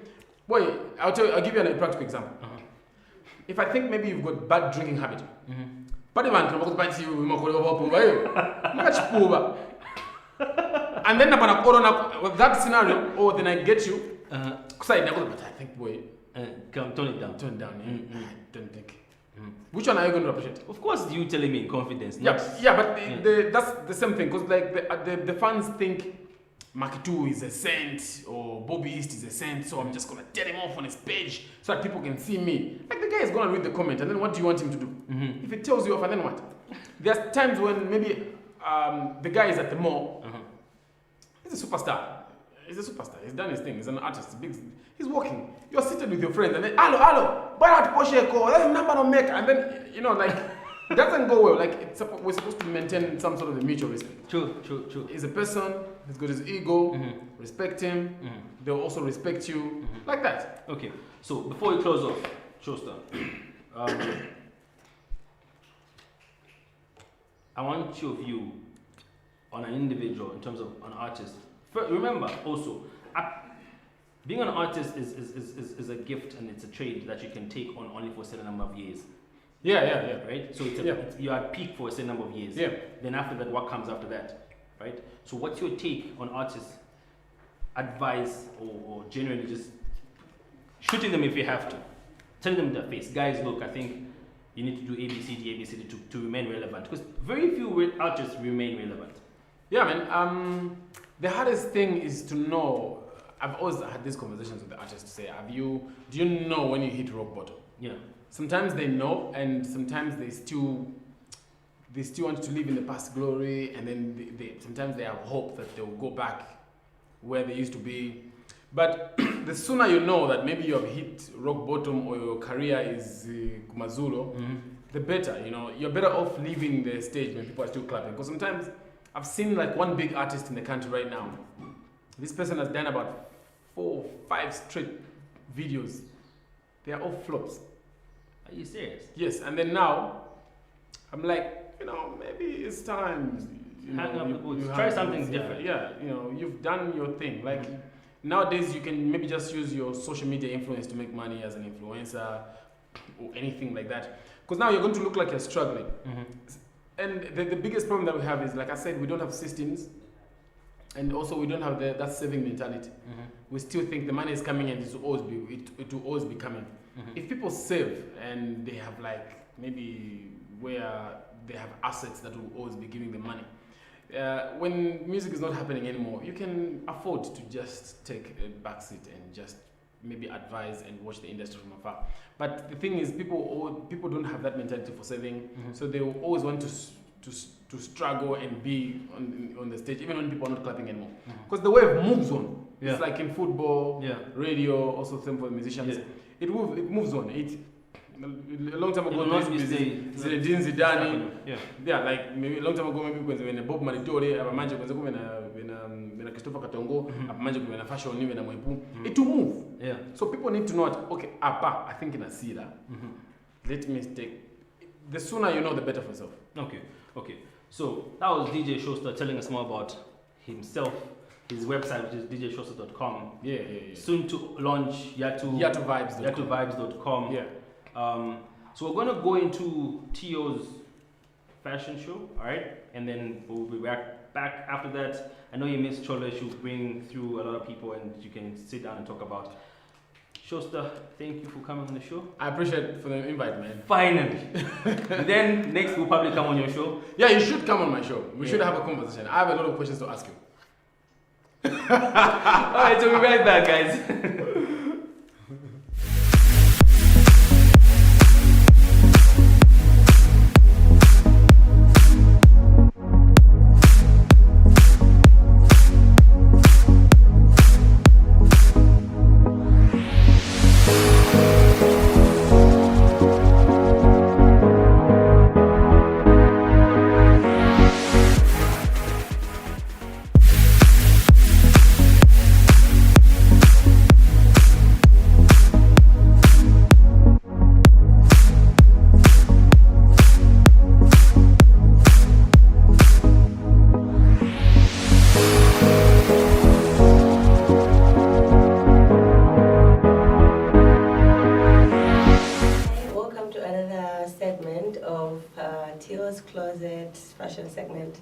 Boy, I'll give you a practical example. If I think maybe you've got bad drinking habit. And then with that scenario, then I get you. But I think, boy, tone it down. Don't think. Which one are you going to appreciate? Of course, you telling me in confidence. But that's the same thing, because like the fans think Makitu is a saint or Bobby East is a saint, so I'm just gonna tell him off on his page so that people can see me. Like the guy is gonna read the comment, and then what do you want him to do? If it tells you off, and then what? There's times when maybe the guy is at the mall. He's a superstar. He's done his thing. He's an artist. He's working. You're seated with your friends, and then hello, buy out Porsche call. That's the number of make, and then it doesn't go well. Like we're supposed to maintain some sort of a mutual respect. True. He's a person. He's got his ego. Respect him. They'll also respect you. Like that. Okay. So before we close off, Showstar, I want your view on an individual in terms of an artist. Remember, also, being an artist is a gift and it's a trade that you can take on only for a certain number of years. Yeah. Right? So you're at peak for a certain number of years. Yeah. Then after that, what comes after that? Right? So what's your take on artists' advice or generally just shooting them if you have to? Telling them in their face, guys, look, I think you need to do ABCD to remain relevant. Because very few artists remain relevant. Yeah, man. The hardest thing is to know. I've always had these conversations with the artists to say, do you know when you hit rock bottom? Yeah. Sometimes they know, and sometimes they still want to live in the past glory, and then sometimes they have hope that they will go back where they used to be. But the sooner you know that maybe you have hit rock bottom or your career is kumazulo, the better. You're better off leaving the stage when people are still clapping. Because sometimes I've seen like one big artist in the country right now. This person has done about 4 or 5 straight videos. They are all flops. Are you serious? Yes, and then now I'm like, maybe it's time. Hang up the boots. Try something different. Yeah, you've done your thing. Like nowadays, you can maybe just use your social media influence to make money as an influencer or anything like that. Because now you're going to look like you're struggling. And the biggest problem that we have is, like I said, we don't have systems, and also we don't have that saving mentality. We still think the money is coming and it will always be coming. If people save and they have like maybe where they have assets that will always be giving them money, when music is not happening anymore, you can afford to just take a backseat and just maybe advise and watch the industry from afar. But the thing is, people don't have that mentality for saving, so they will always want to struggle and be on the stage, even when people are not clapping anymore. Because the wave moves on. Yeah. It's like in football, radio, also same for the musicians. Yeah. It moves on. A long time ago, Zinedine Zidane. Yeah. Like maybe a long time ago, maybe when Bob Marley abamanje when Christopher Katongo abamanje when fashion when Mwepu, it will move. Yeah. So people need to know what, okay, I think in a Sira, let me take. The sooner you know, the better for yourself. Okay. So that was DJ Showstar telling us more about himself, his website, which is djshosa.com. Yeah. Soon to launch Yatuvibes.com. Yeah. So we're gonna go into Tio's fashion show, all right, and then we'll be back after that. I know you missed Choolwe. She'll bring through a lot of people, and you can sit down and talk about. Shosta, thank you for coming on the show. I appreciate it for the invite, man. Finally. Then next we'll probably come on your show. Yeah, you should come on my show. We should have a conversation. I have a lot of questions to ask you. Alright, so we'll be right back, guys. Fashion segment.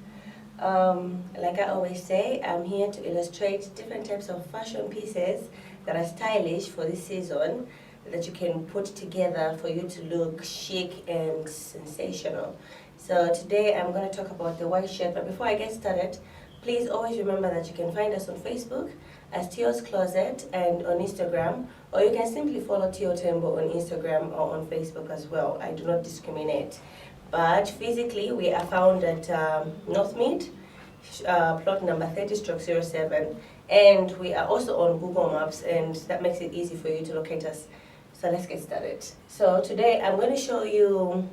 Like I always say, I'm here to illustrate different types of fashion pieces that are stylish for this season that you can put together for you to look chic and sensational. So today I'm going to talk about the white shirt, but before I get started, please always remember that you can find us on Facebook as Tio's Closet and on Instagram, or you can simply follow Tio Tembo on Instagram or on Facebook as well. I do not discriminate. But physically, we are found at Northmead, plot number 30/07, and we are also on Google Maps, and that makes it easy for you to locate us. So let's get started. So today, I'm going to show you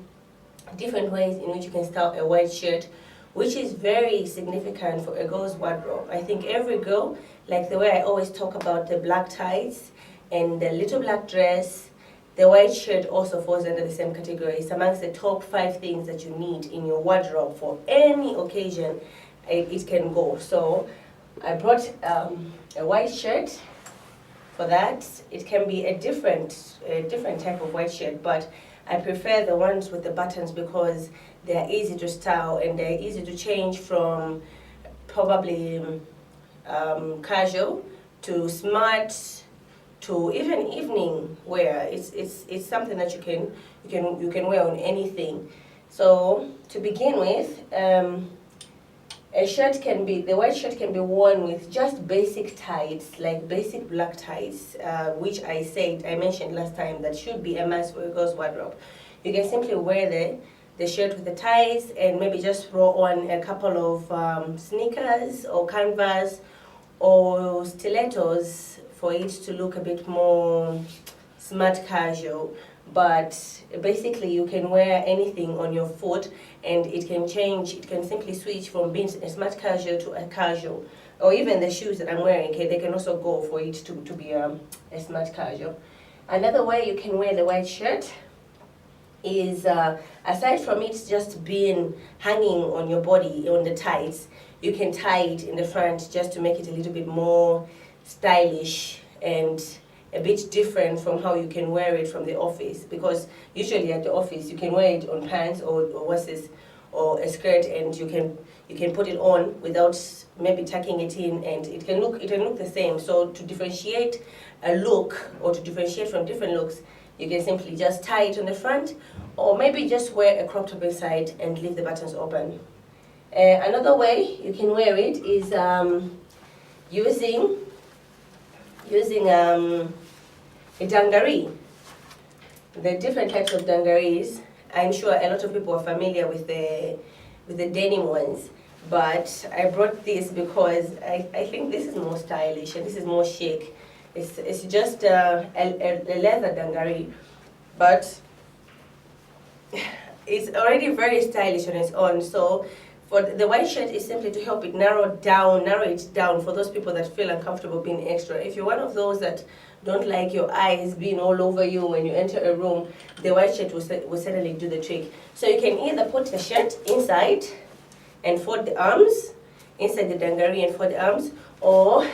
different ways in which you can style a white shirt, which is very significant for a girl's wardrobe. I think every girl, like the way I always talk about the black tights and the little black dress, the white shirt also falls under the same category. It's amongst the top 5 things that you need in your wardrobe for any occasion it can go. So I brought a white shirt for that. It can be a different type of white shirt, but I prefer the ones with the buttons because they're easy to style and they're easy to change from probably casual to smart to even evening wear. It's something that you can wear on anything. So to begin with, the white shirt can be worn with just basic tights, like basic black tights, which I mentioned last time that should be a must for a girl's wardrobe. You can simply wear the shirt with the tights and maybe just throw on a couple of sneakers or canvas or stilettos for it to look a bit more smart casual. But basically you can wear anything on your foot and it can change. It can simply switch from being a smart casual to a casual, or even the shoes that I'm wearing, okay, they can also go for it to be a smart casual. Another way you can wear the white shirt is aside from it just being hanging on your body on the tights, you can tie it in the front just to make it a little bit more stylish and a bit different from how you can wear it from the office, because usually at the office you can wear it on pants or a skirt, and you can put it on without maybe tucking it in, and it can look the same. So to differentiate a look or to differentiate from different looks, you can simply just tie it on the front, or maybe just wear a crop top inside and leave the buttons open. Another way you can wear it is using a dungaree. The different types of dungarees. I'm sure a lot of people are familiar with the denim ones, but I brought this because I think this is more stylish and this is more chic. It's just a leather dungaree, but it's already very stylish on its own. So for the white shirt is simply to help it narrow it down for those people that feel uncomfortable being extra. If you're one of those that don't like your eyes being all over you when you enter a room, the white shirt will certainly do the trick. So you can either put the shirt inside and fold the arms, inside the dungaree and fold the arms, or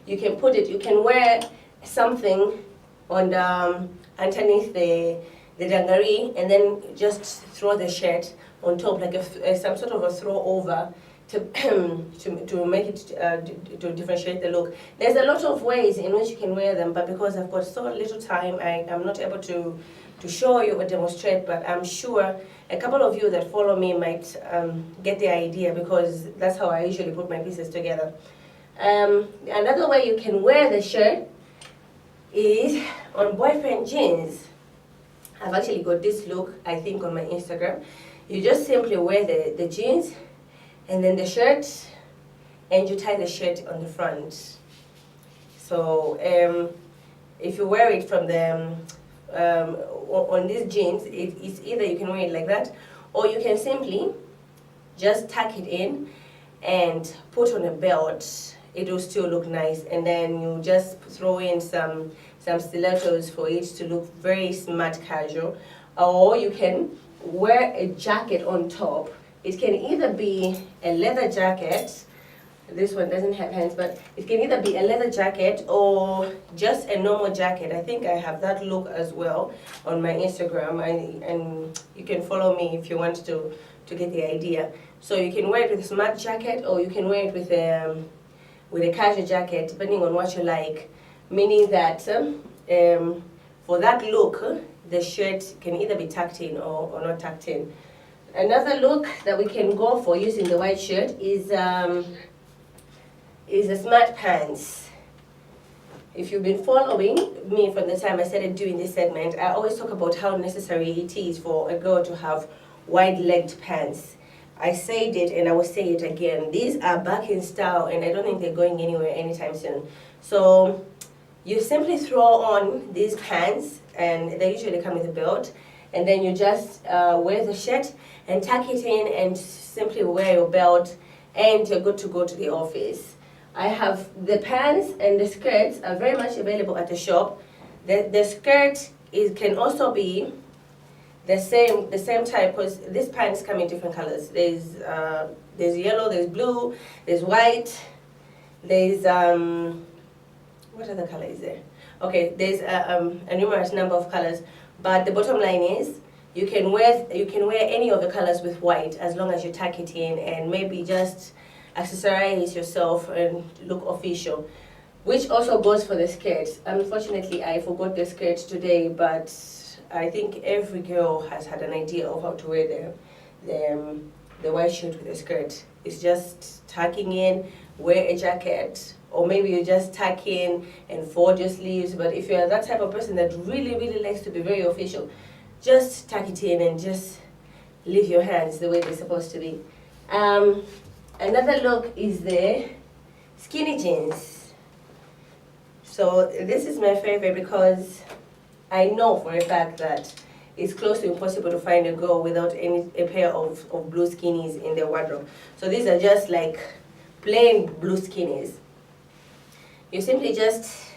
you can you can wear something on the, underneath the dungaree, and then just throw the shirt on top, like some sort of a throw over to to make it to differentiate the look. There's a lot of ways in which you can wear them, but because I've got so little time, I'm not able to show you or demonstrate, but I'm sure a couple of you that follow me might get the idea, because that's how I usually put my pieces together. Another way you can wear the shirt is on boyfriend jeans. I've actually got this look, I think, on my Instagram. You just simply wear the jeans and then the shirt, and you tie the shirt on the front. So if you wear it from the on these jeans, it's either you can wear it like that, or you can simply just tuck it in and put on a belt. It will still look nice, and then you just throw in some stilettos for it to look very smart casual. Or you can wear a jacket on top. It can either be a leather jacket, this one doesn't have hands, but it can either be a leather jacket or just a normal jacket. I think I have that look as well on my Instagram, and you can follow me if you want to get the idea. So you can wear it with a smart jacket, or you can wear it with a casual jacket, depending on what you like. Meaning that for that look, the shirt can either be tucked in or not tucked in. Another look that we can go for using the white shirt is the smart pants. If you've been following me from the time I started doing this segment, I always talk about how necessary it is for a girl to have wide-legged pants. I said it and I will say it again. These are back in style, and I don't think they're going anywhere anytime soon. So you simply throw on these pants, and they usually come with a belt, and then you just wear the shirt and tuck it in and simply wear your belt, and you're good to go to the office. I have the pants and the skirts are very much available at the shop. The skirt can also be the same type, because these pants come in different colors. There's yellow, there's blue, there's white, there's what other color is there? Okay, there's a numerous number of colors, but the bottom line is you can wear any of the colors with white, as long as you tuck it in and maybe just accessorize yourself and look official, which also goes for the skirt. Unfortunately, I forgot the skirt today, but I think every girl has had an idea of how to wear the white shirt with a skirt. It's just tucking in, wear a jacket, or maybe you just tuck in and fold your sleeves. But if you're that type of person that really, really likes to be very official, just tuck it in and just leave your hands the way they're supposed to be. Another look is the skinny jeans. So this is my favorite because I know for a fact that it's close to impossible to find a girl without a pair of blue skinnies in their wardrobe. So these are just like plain blue skinnies. You simply just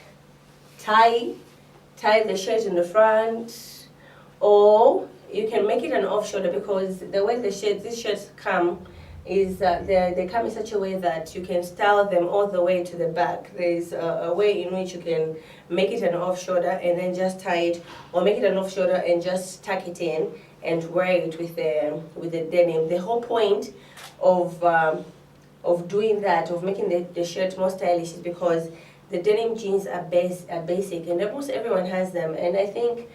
tie the shirt in the front, or you can make it an off shoulder, because the way these shirts come is they come in such a way that you can style them all the way to the back. There's a way in which you can make it an off shoulder and then just tie it, or make it an off shoulder and just tuck it in and wear it with the denim. The whole point of doing that, of making the shirt more stylish, is because the denim jeans are basic, and almost everyone has them. And I think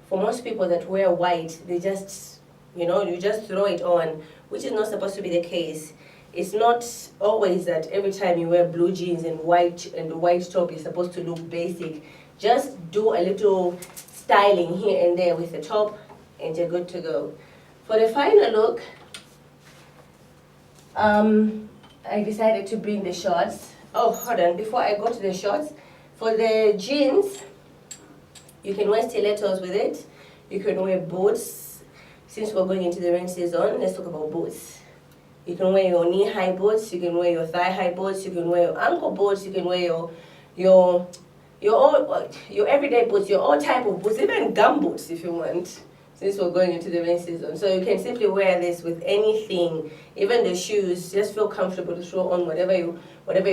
for most people that wear white, they just, you just throw it on, which is not supposed to be the case. It's not always that every time you wear blue jeans and white top, you're supposed to look basic. Just do a little styling here and there with the top, and you're good to go. For the final look, I decided to bring the shorts. Oh, hold on, before I go to the shorts, for the jeans, you can wear stilettos with it. You can wear boots. Since we're going into the rain season, let's talk about boots. You can wear your knee-high boots, you can wear your thigh-high boots, you can wear your ankle boots, you can wear your everyday boots, your all type of boots, even gum boots if you want. since we're going into the rain season. So you can simply wear this with anything, even the shoes. Just feel comfortable to throw on whatever you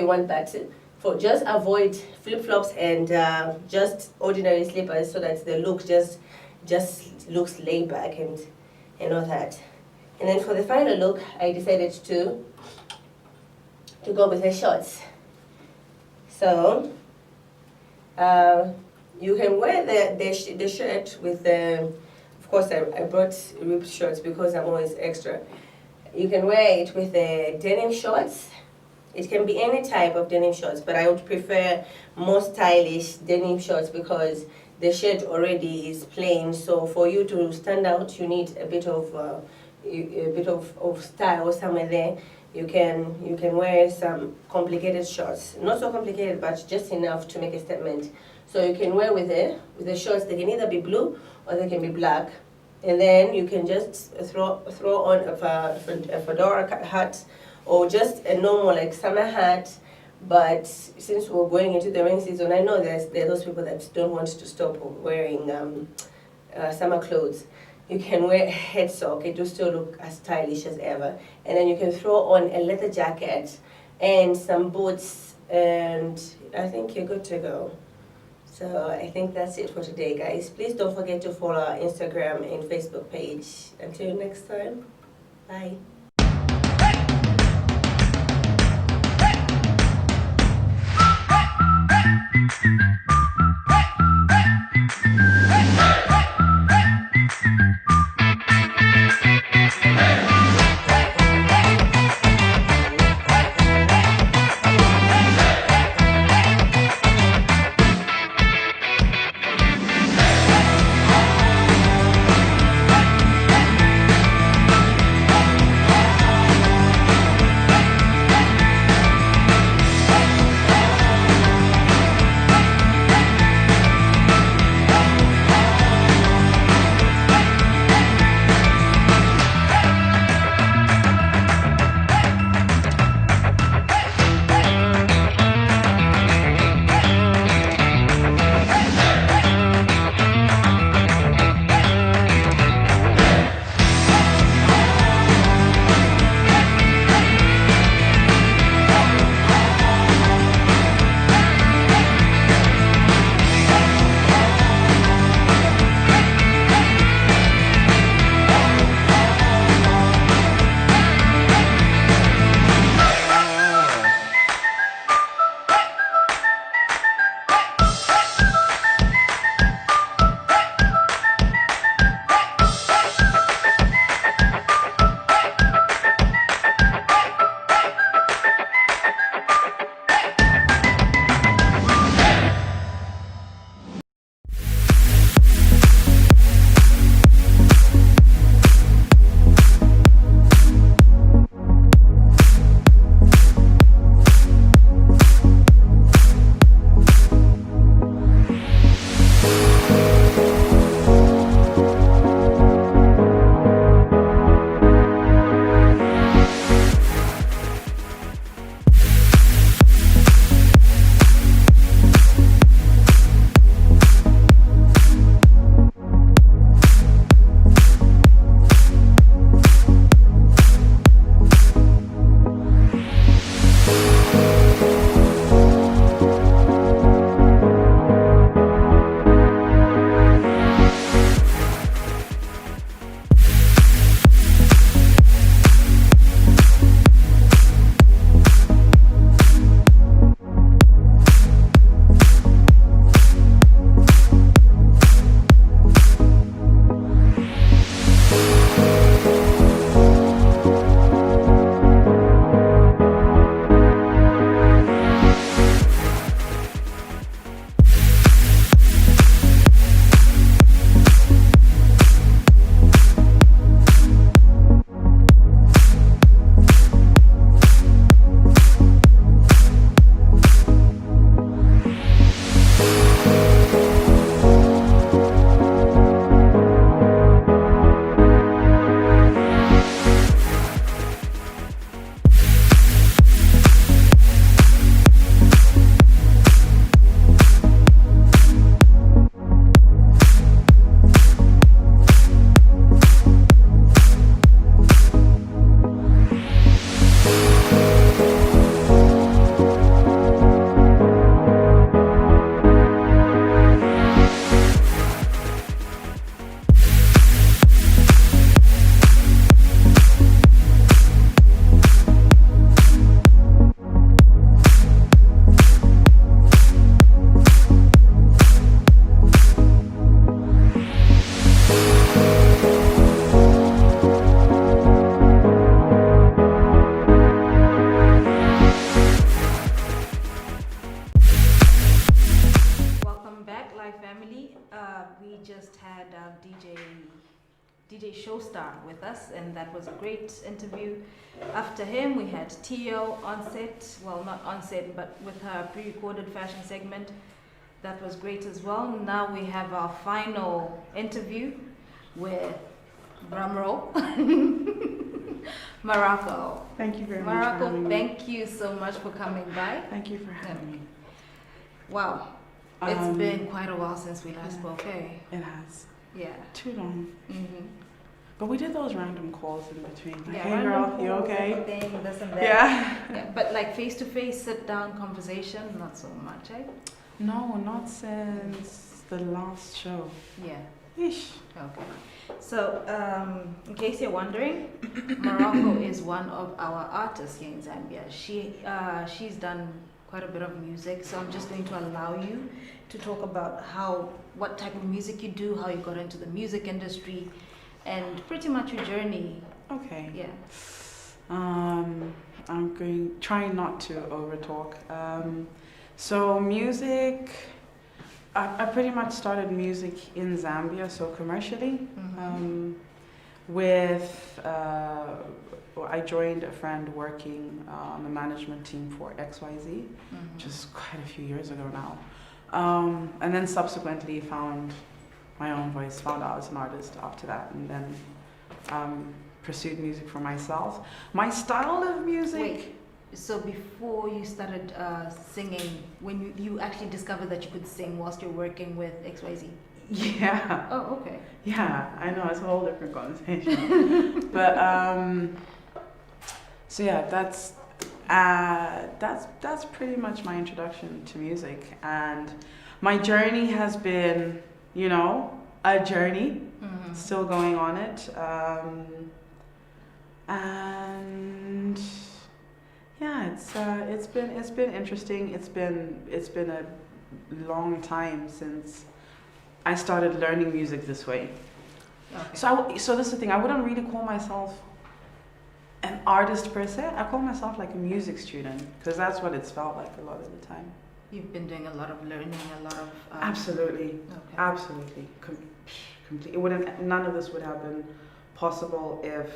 want. But for just avoid flip flops and just ordinary slippers, so that the look just looks laid back and all that. And then for the final look, I decided to go with the shorts. So you can wear the shirt with the. Of course, I brought ripped shorts because I'm always extra. You can wear it with the denim shorts. It can be any type of denim shorts, but I would prefer more stylish denim shorts because the shirt already is plain. So for you to stand out, you need a bit of style somewhere there. You can wear some complicated shorts, not so complicated, but just enough to make a statement. So you can wear with the shorts. They can either be blue or they can be black, and then you can just throw on a fedora hat or just a normal like summer hat. But since we're going into the rain season, I know there are those people that don't want to stop wearing summer clothes. You can wear a head sock. It will still look as stylish as ever. And then you can throw on a leather jacket and some boots, and I think you're good to go. So I think that's it for today, guys. Please don't forget to follow our Instagram and Facebook page. Until next time, bye. finally, we just had DJ Showstar with us, and that was a great interview. After him, we had Tio on set. Well, not on set, but with her pre-recorded fashion segment. That was great as well. Now we have our final interview with drumroll, Morocco. Thank you very much for Morocco, having me. thank you so much for coming by. Thank you for having me. Wow, it's been quite a while since we last spoke, eh? It has. Yeah. Too long. Mm-hmm. But we did those random calls in between. Like, Yeah, hey girl, random you calls, okay? everything, this and that. Yeah. Yeah, but like face-to-face, sit-down conversation, not so much, eh? No, not since the last show. Yeah. Ish. Okay. So, in case you're wondering, Morocco is one of our artists here in Zambia. She's done quite a bit of music, so I'm just going to allow you to talk about what type of music you do, how you got into the music industry, and pretty much your journey. Okay. Yeah. I'm trying not to overtalk. So music, I pretty much started music in Zambia, so commercially. Mm-hmm. I joined a friend working on the management team for XYZ, Mm-hmm. which is quite a few years ago now. And then subsequently found my own voice, found out I was an artist after that, and then pursued music for myself. My style of music... Wait, so before you started singing, when you actually discovered that you could sing whilst you're working with XYZ? Yeah. Oh, okay. Yeah, I know, it's a whole different conversation. But, so yeah, that's pretty much my introduction to music. And my journey has been, a journey, Mm-hmm. still going on it. And yeah, it's been interesting. It's been a long time since I started learning music this way. Okay. So this is the thing. I wouldn't really call myself an artist per se. I call myself like a music student because that's what it's felt like a lot of the time. You've been doing a lot of learning, a lot of... Absolutely, Okay. absolutely, completely. None of this would have been possible if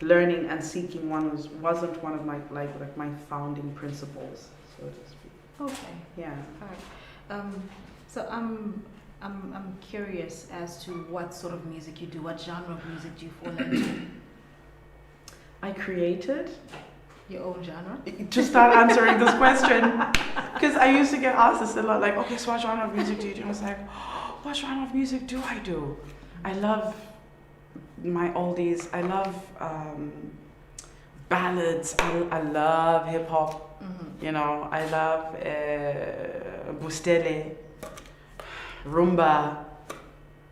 learning and seeking wasn't one of my like my founding principles, so to speak. Okay. Yeah. All right. So I'm curious as to what sort of music you do. What genre of music do you fall into? I created. Your own genre? To start answering this question, because I used to get asked this a lot, like, okay, so what genre of music do you do? And I was like, oh, what genre of music do I do? I love my oldies. I love ballads. I love hip hop. Mm-hmm. I love bustele, rumba.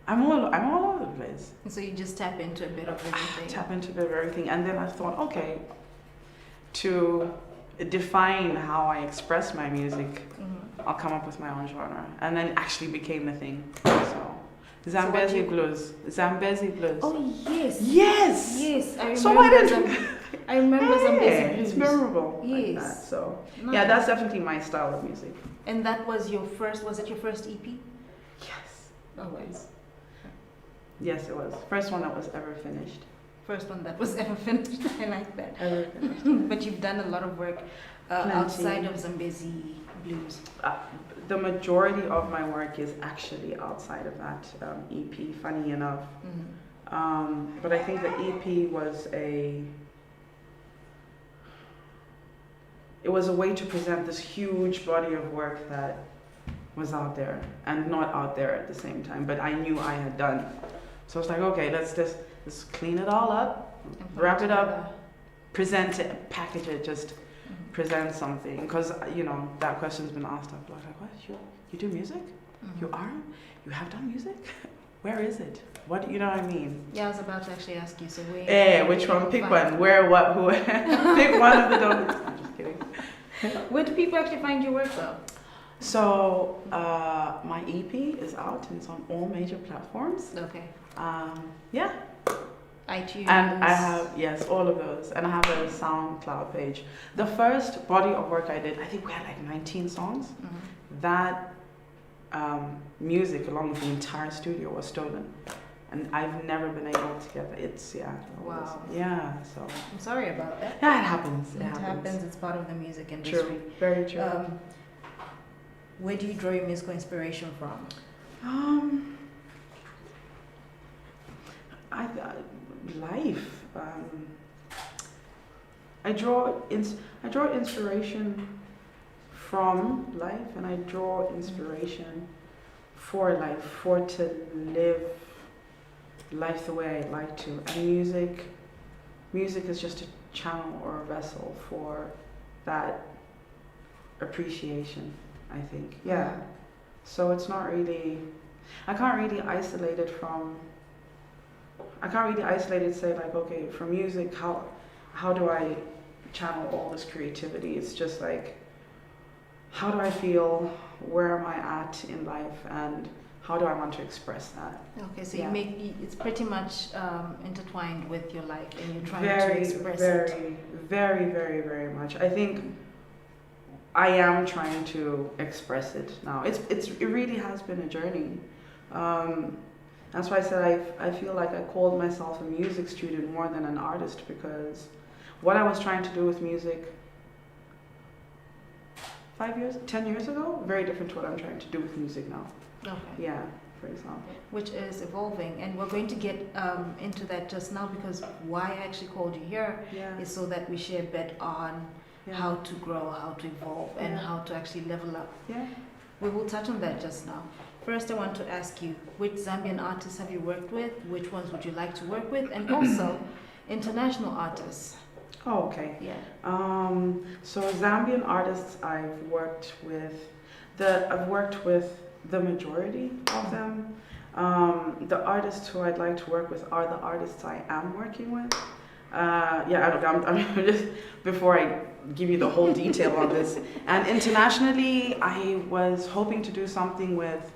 I'm all over the place. And so you just tap into a bit of everything. Tap into a bit of everything, and then I thought, okay, to define how I express my music, Mm-hmm. I'll come up with my own genre, and then it actually became a thing. So, Zambezi blues. Zambezi blues. Oh yes. Yes. Yes, I remember. So why didn't you? I remember Yeah, Zambezi blues. it's memorable. Like Yes. that. So Nice. yeah, that's definitely my style of music. And that was your first? Was it your first EP? Yes. Always. Yes, it was. First one that was ever finished. First one that was ever finished. I like that. Ever finished. But you've done a lot of work Plenty. outside of Zambezi blues. The majority of my work is actually outside of that EP, funny enough. Mm-hmm. But I think the EP was a way to present this huge body of work that was out there and not out there at the same time, but I knew I had done. So I was like, okay, let's clean it all up, And put wrap it together. up, present it, package it, just Mhm. present something. Because, that question's been asked a lot. Like, what? You do music? Mhm. You have done music? Where is it? What, you know what I mean? Yeah, I was about to actually ask you. So where? Which where one? do Pick you one. find- Where, what, who? Pick one of the domains. I'm just kidding. Where do people actually find your work though? So, my EP is out and it's on all major platforms. Okay. Yeah. iTunes. And I have, yes, all of those. And I have a SoundCloud page. The first body of work I did, I think we had like 19 songs. Mhm. That music along with the entire studio was stolen. And I've never been able to get it. It's, yeah. Wow. Yeah, so. I'm sorry about that. Yeah, it happens. It happens. It's part of the music industry. True, very true. Where do you draw your musical inspiration from? Life. I draw inspiration from life, and I draw inspiration for life, for to live life the way I like to. And music is just a channel or a vessel for that appreciation, I think. Yeah. So it's not really, I can't really isolate it, say like, okay, for music, how do I channel all this creativity? It's just like, how do I feel? Where am I at in life? And how do I want to express that? Okay, so Yeah. it's pretty much intertwined with your life, and you're trying to Very, express very, it. very, very, very much. I think I am trying to express it now. It really has been a journey. That's why I said I feel like I called myself a music student more than an artist, because what I was trying to do with music 10 years ago, very different to what I'm trying to do with music now. Okay. Yeah, for example. Which is evolving, and we're going to get into that just now, because why I actually called you here Yeah. is so that we share a bit on Yeah. how to grow, how to evolve, and Yeah. how to actually level up. Yeah. We will touch on that just now. First, I want to ask you, which Zambian artists have you worked with? Which ones would you like to work with? And also, international artists. Oh, okay. Yeah. So Zambian artists, I've worked with the majority of them. The artists who I'd like to work with are the artists I am working with. I'm just, before I give you the whole detail on this. And internationally, I was hoping to do something with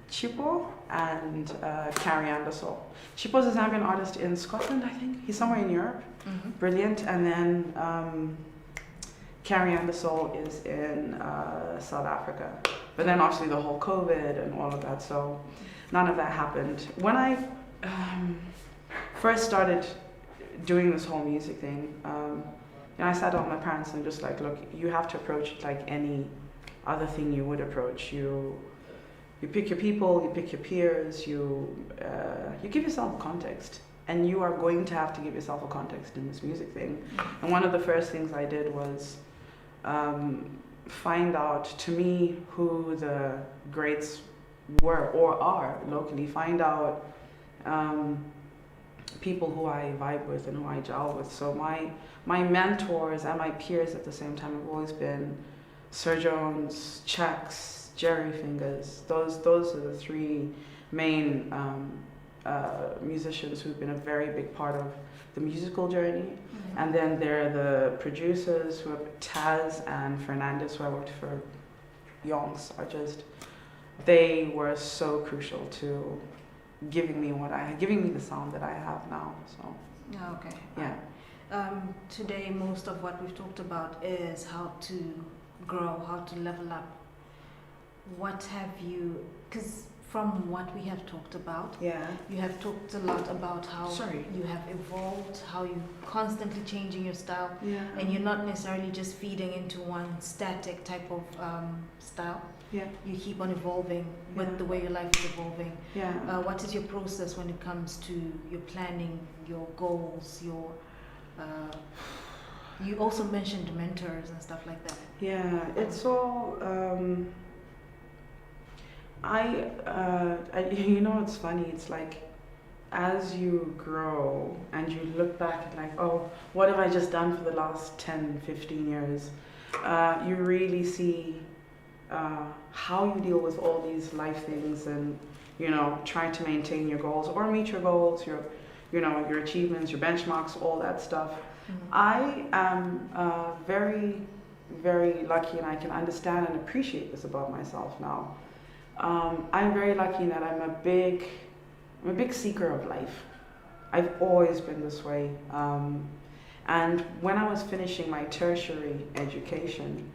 Chipo and Carrie Anderson. Chipo's a Zambian artist in Scotland, I think. He's somewhere in Europe. Mm-hmm. Brilliant. And then Carrie Anderson is in South Africa. But then obviously the whole COVID and all of that, so none of that happened. When I first started doing this whole music thing, I sat down with my parents and just like, look, you have to approach it like any other thing you would approach. You pick your people, you pick your peers, you give yourself context, and you are going to have to give yourself a context in this music thing. And one of the first things I did was find out, to me, who the greats were or are locally. Find out people who I vibe with and who I gel with. So my mentors and my peers at the same time have always been Sir Jones, Chex, Jerry Fingers. Those are the three main musicians who've been a very big part of the musical journey. Mm-hmm. And then there are the producers who are Taz and Fernandez, who I worked for Yonks, they were so crucial to giving me the sound that I have now. So Okay. yeah. Today, most of what we've talked about is how to grow, how to level up. What have you, because from what we have talked about, Yeah. you have talked a lot about how Sorry. you have evolved, how you constantly changing your style, Yeah. and you're not necessarily just feeding into one static type of style. Yeah. You keep on evolving with Yeah. the way your life is evolving. Yeah. What is your process when it comes to your planning, your goals, your you also mentioned mentors and stuff like that. Yeah, it's all. It's funny. It's like, as you grow and you look back and like, oh, what have I just done for the last 10, 15 years? You really see how you deal with all these life things, and trying to maintain your goals or meet your goals, your achievements, your benchmarks, all that stuff. Mm-hmm. I am very, very lucky, and I can understand and appreciate this about myself now. I'm very lucky in that I'm a big seeker of life. I've always been this way. And when I was finishing my tertiary education,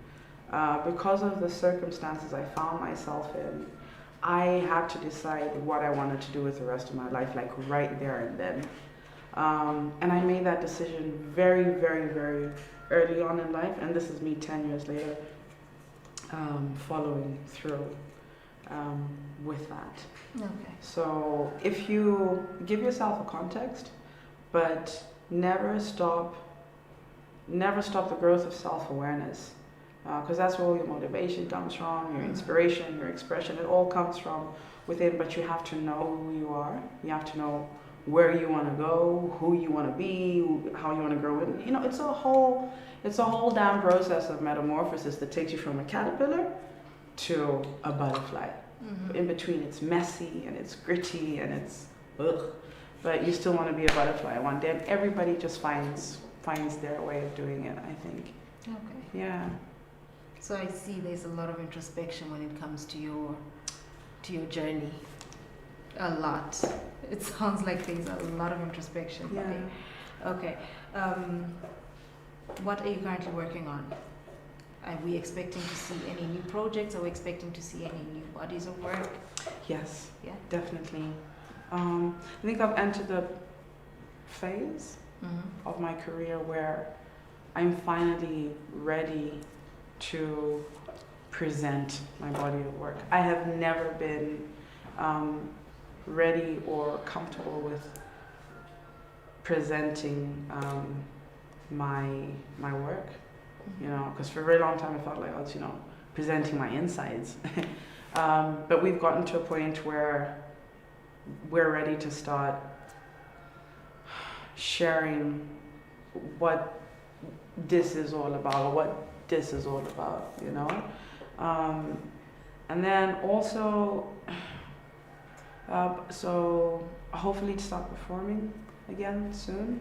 because of the circumstances I found myself in, I had to decide what I wanted to do with the rest of my life, like right there and then. And I made that decision very, very, very early on in life, and this is me 10 years later, following through with that. Okay. So if you give yourself a context, but never stop the growth of self-awareness, because that's where all your motivation comes from, your inspiration, your expression, it all comes from within. But you have to know who you are. You have to know where you want to go, who you want to be, how you want to grow. And it's a whole damn process of metamorphosis that takes you from a caterpillar to a butterfly. Mm-hmm. In between, it's messy and it's gritty and it's ugh, but you still want to be a butterfly one day. And everybody just finds their way of doing it, I think. Okay. Yeah. So I see there's a lot of introspection when it comes to your journey. A lot. It sounds like there's a lot of introspection. Yeah. Okay. What are you currently working on? Are we expecting to see any new projects? Are we expecting to see any new bodies of work? Yes. Yeah. Definitely. I think I've entered the phase of my career where I'm finally ready to present my body of work. I have never been ready or comfortable with presenting my work, because for a very long time I felt like I was, presenting my insides. But we've gotten to a point where we're ready to start sharing what this is all about, and then also, so hopefully to start performing again soon.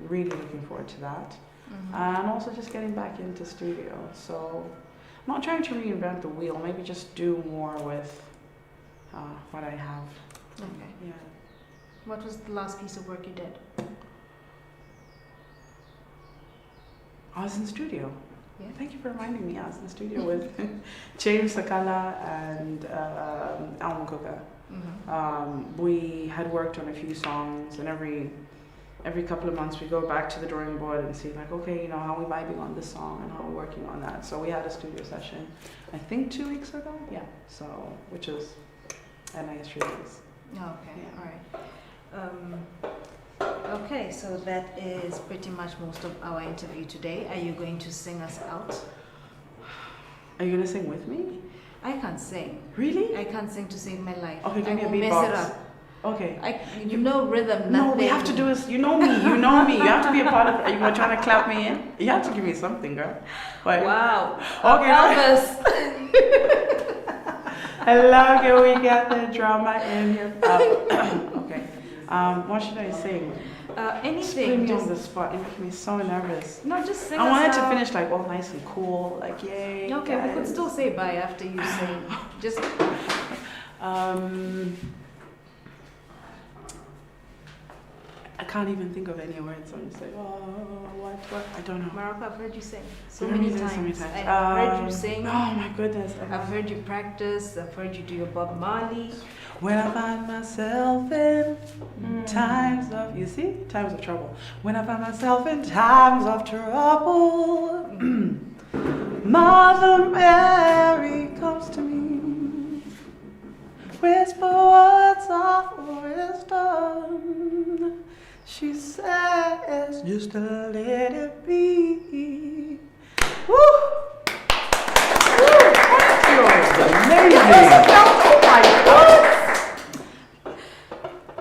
Really looking forward to that. And also just getting back into studio. So I'm not trying to reinvent the wheel, maybe just do more with what I have. Okay. Yeah. What was the last piece of work you did? I was in the studio. Yeah. Thank you for reminding me. I was in the studio with James Sakala and Alma Kuka. We had worked on a few songs, and every couple of months we go back to the drawing board and see like, okay, how are we vibing on this song and how we're working on that. So we had a studio session, I think 2 weeks ago. Yeah. So which was a nice release. Okay. Yeah. All right. Okay, so that is pretty much most of our interview today. Are you going to sing us out? Are you gonna sing with me? I can't sing. Really? I can't sing to save my life. Okay, give me a will mess beatbox. it up. Okay. Rhythm, nothing. No, we have to do is, you know me. You have to be a part of it. Are you gonna try to clap me in? You have to give me something, girl. Like, wow. Okay. Elvis. I love it. We got the drama in here. Okay. What should I sing? Anything. Put me on the spot. You're making me so nervous. No, just sing. I wanted to finish like all nice and cool, like yay. Okay, guys. we could still say bye after you sing. Just. I can't even think of any words. I'm just like, what? I don't know. Morocco, I've heard you sing so You many heard me times. sing so many times. I've heard you sing. Oh my goodness. I've heard you practice. I've heard you do your Bob Marley. When I find myself in times of, times of trouble. When I find myself in times of trouble, Mother Mary comes to me, whisper words of wisdom. She says, just let it be. Woo! Woo! Amazing! Oh my God!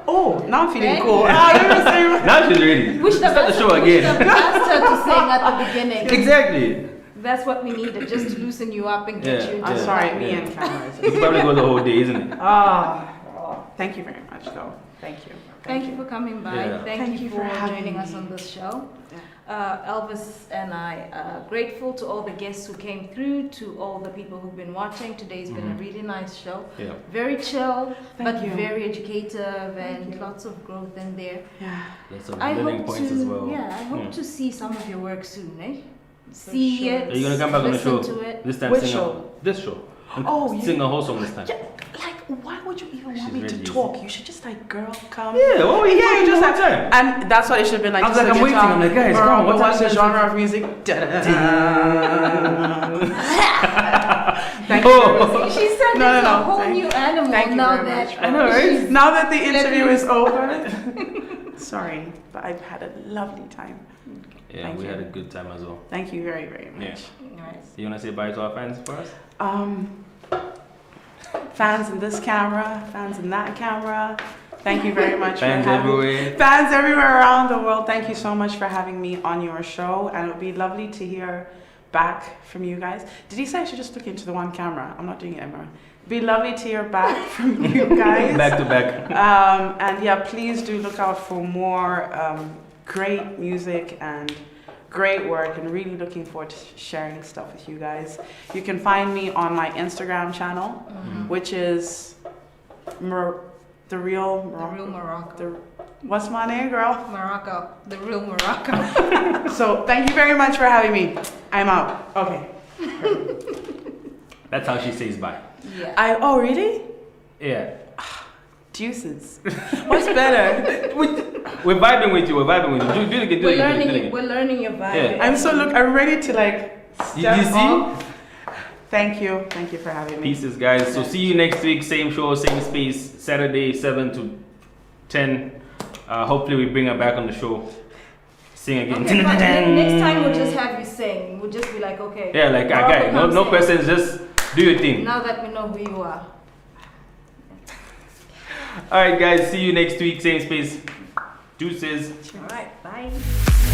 Oh, now I'm feeling cool. Now she's ready. We should have Start the show again. asked her to sing at the beginning. Exactly. That's what we needed, just to loosen you up and get you into I'm the sorry, vibe. me and cameras. You can probably go the whole day, isn't it? Thank you very much, though. Thank you. Thank you for coming by. Yeah. Thank you for having joining us me. on this show. Elvis and I are grateful to all the guests who came through, to all the people who've been watching. Today's been a really nice show. Yeah. Very chill, Thank but you. very educative and you. lots of growth in there. Yeah. Lots of I learning hope points to, as well. I hope to see some of your work soon, eh? see it. Are you gonna come back on the show listen to it. this time? Which sing show? This show. And Oh, sing a whole song this time. Yeah, like, why would you even want She's me to very talk? You should just like, girl, come. Yeah, what were you Yeah, doing just the like, whole time? and that's what it should have been like. I was just like, a I'm waiting. guitar. I'm like, guys, Girl, come on, but what's the up? genre of music? Thank Oh. you. She said No, it's no, a no, whole thank- new animal thank you now very that much. I know, right? Now that the interview is over, sorry, but I've had a lovely time. Yeah, Thank we you. had a good time as well. Thank you very, very Yeah. much. Nice. You wanna say bye to our fans for us? Fans in this camera, fans in that camera. Thank you very much Fans for having everywhere. Fans everywhere around the world. Thank you so much for having me on your show, and it would be lovely to hear back from you guys. Did he say I should just look into the one camera? I'm not doing it anymore. It'd be lovely to hear back from you guys. Back to back. And yeah, please do look out for more great music and great work, and really looking forward to sharing stuff with you guys. You can find me on my Instagram channel, which is the real Morocco. What's my name, girl? Morocco. The real Morocco. So thank you very much for having me. I'm out. Okay. That's how she says bye. Yeah. Oh really? Yeah. Juices. What's better? We're vibing with you. We're vibing with you. Do it again. Do it again. Do it again. We're learning your vibe. Yeah. I'm ready to like You step see? off. Thank you for having me. Pieces, guys. So see you next week. Same show, same space. Saturday, 7 to 10. Hopefully we bring her back on the show. Sing again. Okay, but next time we'll just have you sing. We'll just be like, okay. Yeah, like Morocco, guy. No come sing. questions. Just do your thing. Now that we know who you are. All right, guys. See you next week. Same space. Deuces. All right. Bye.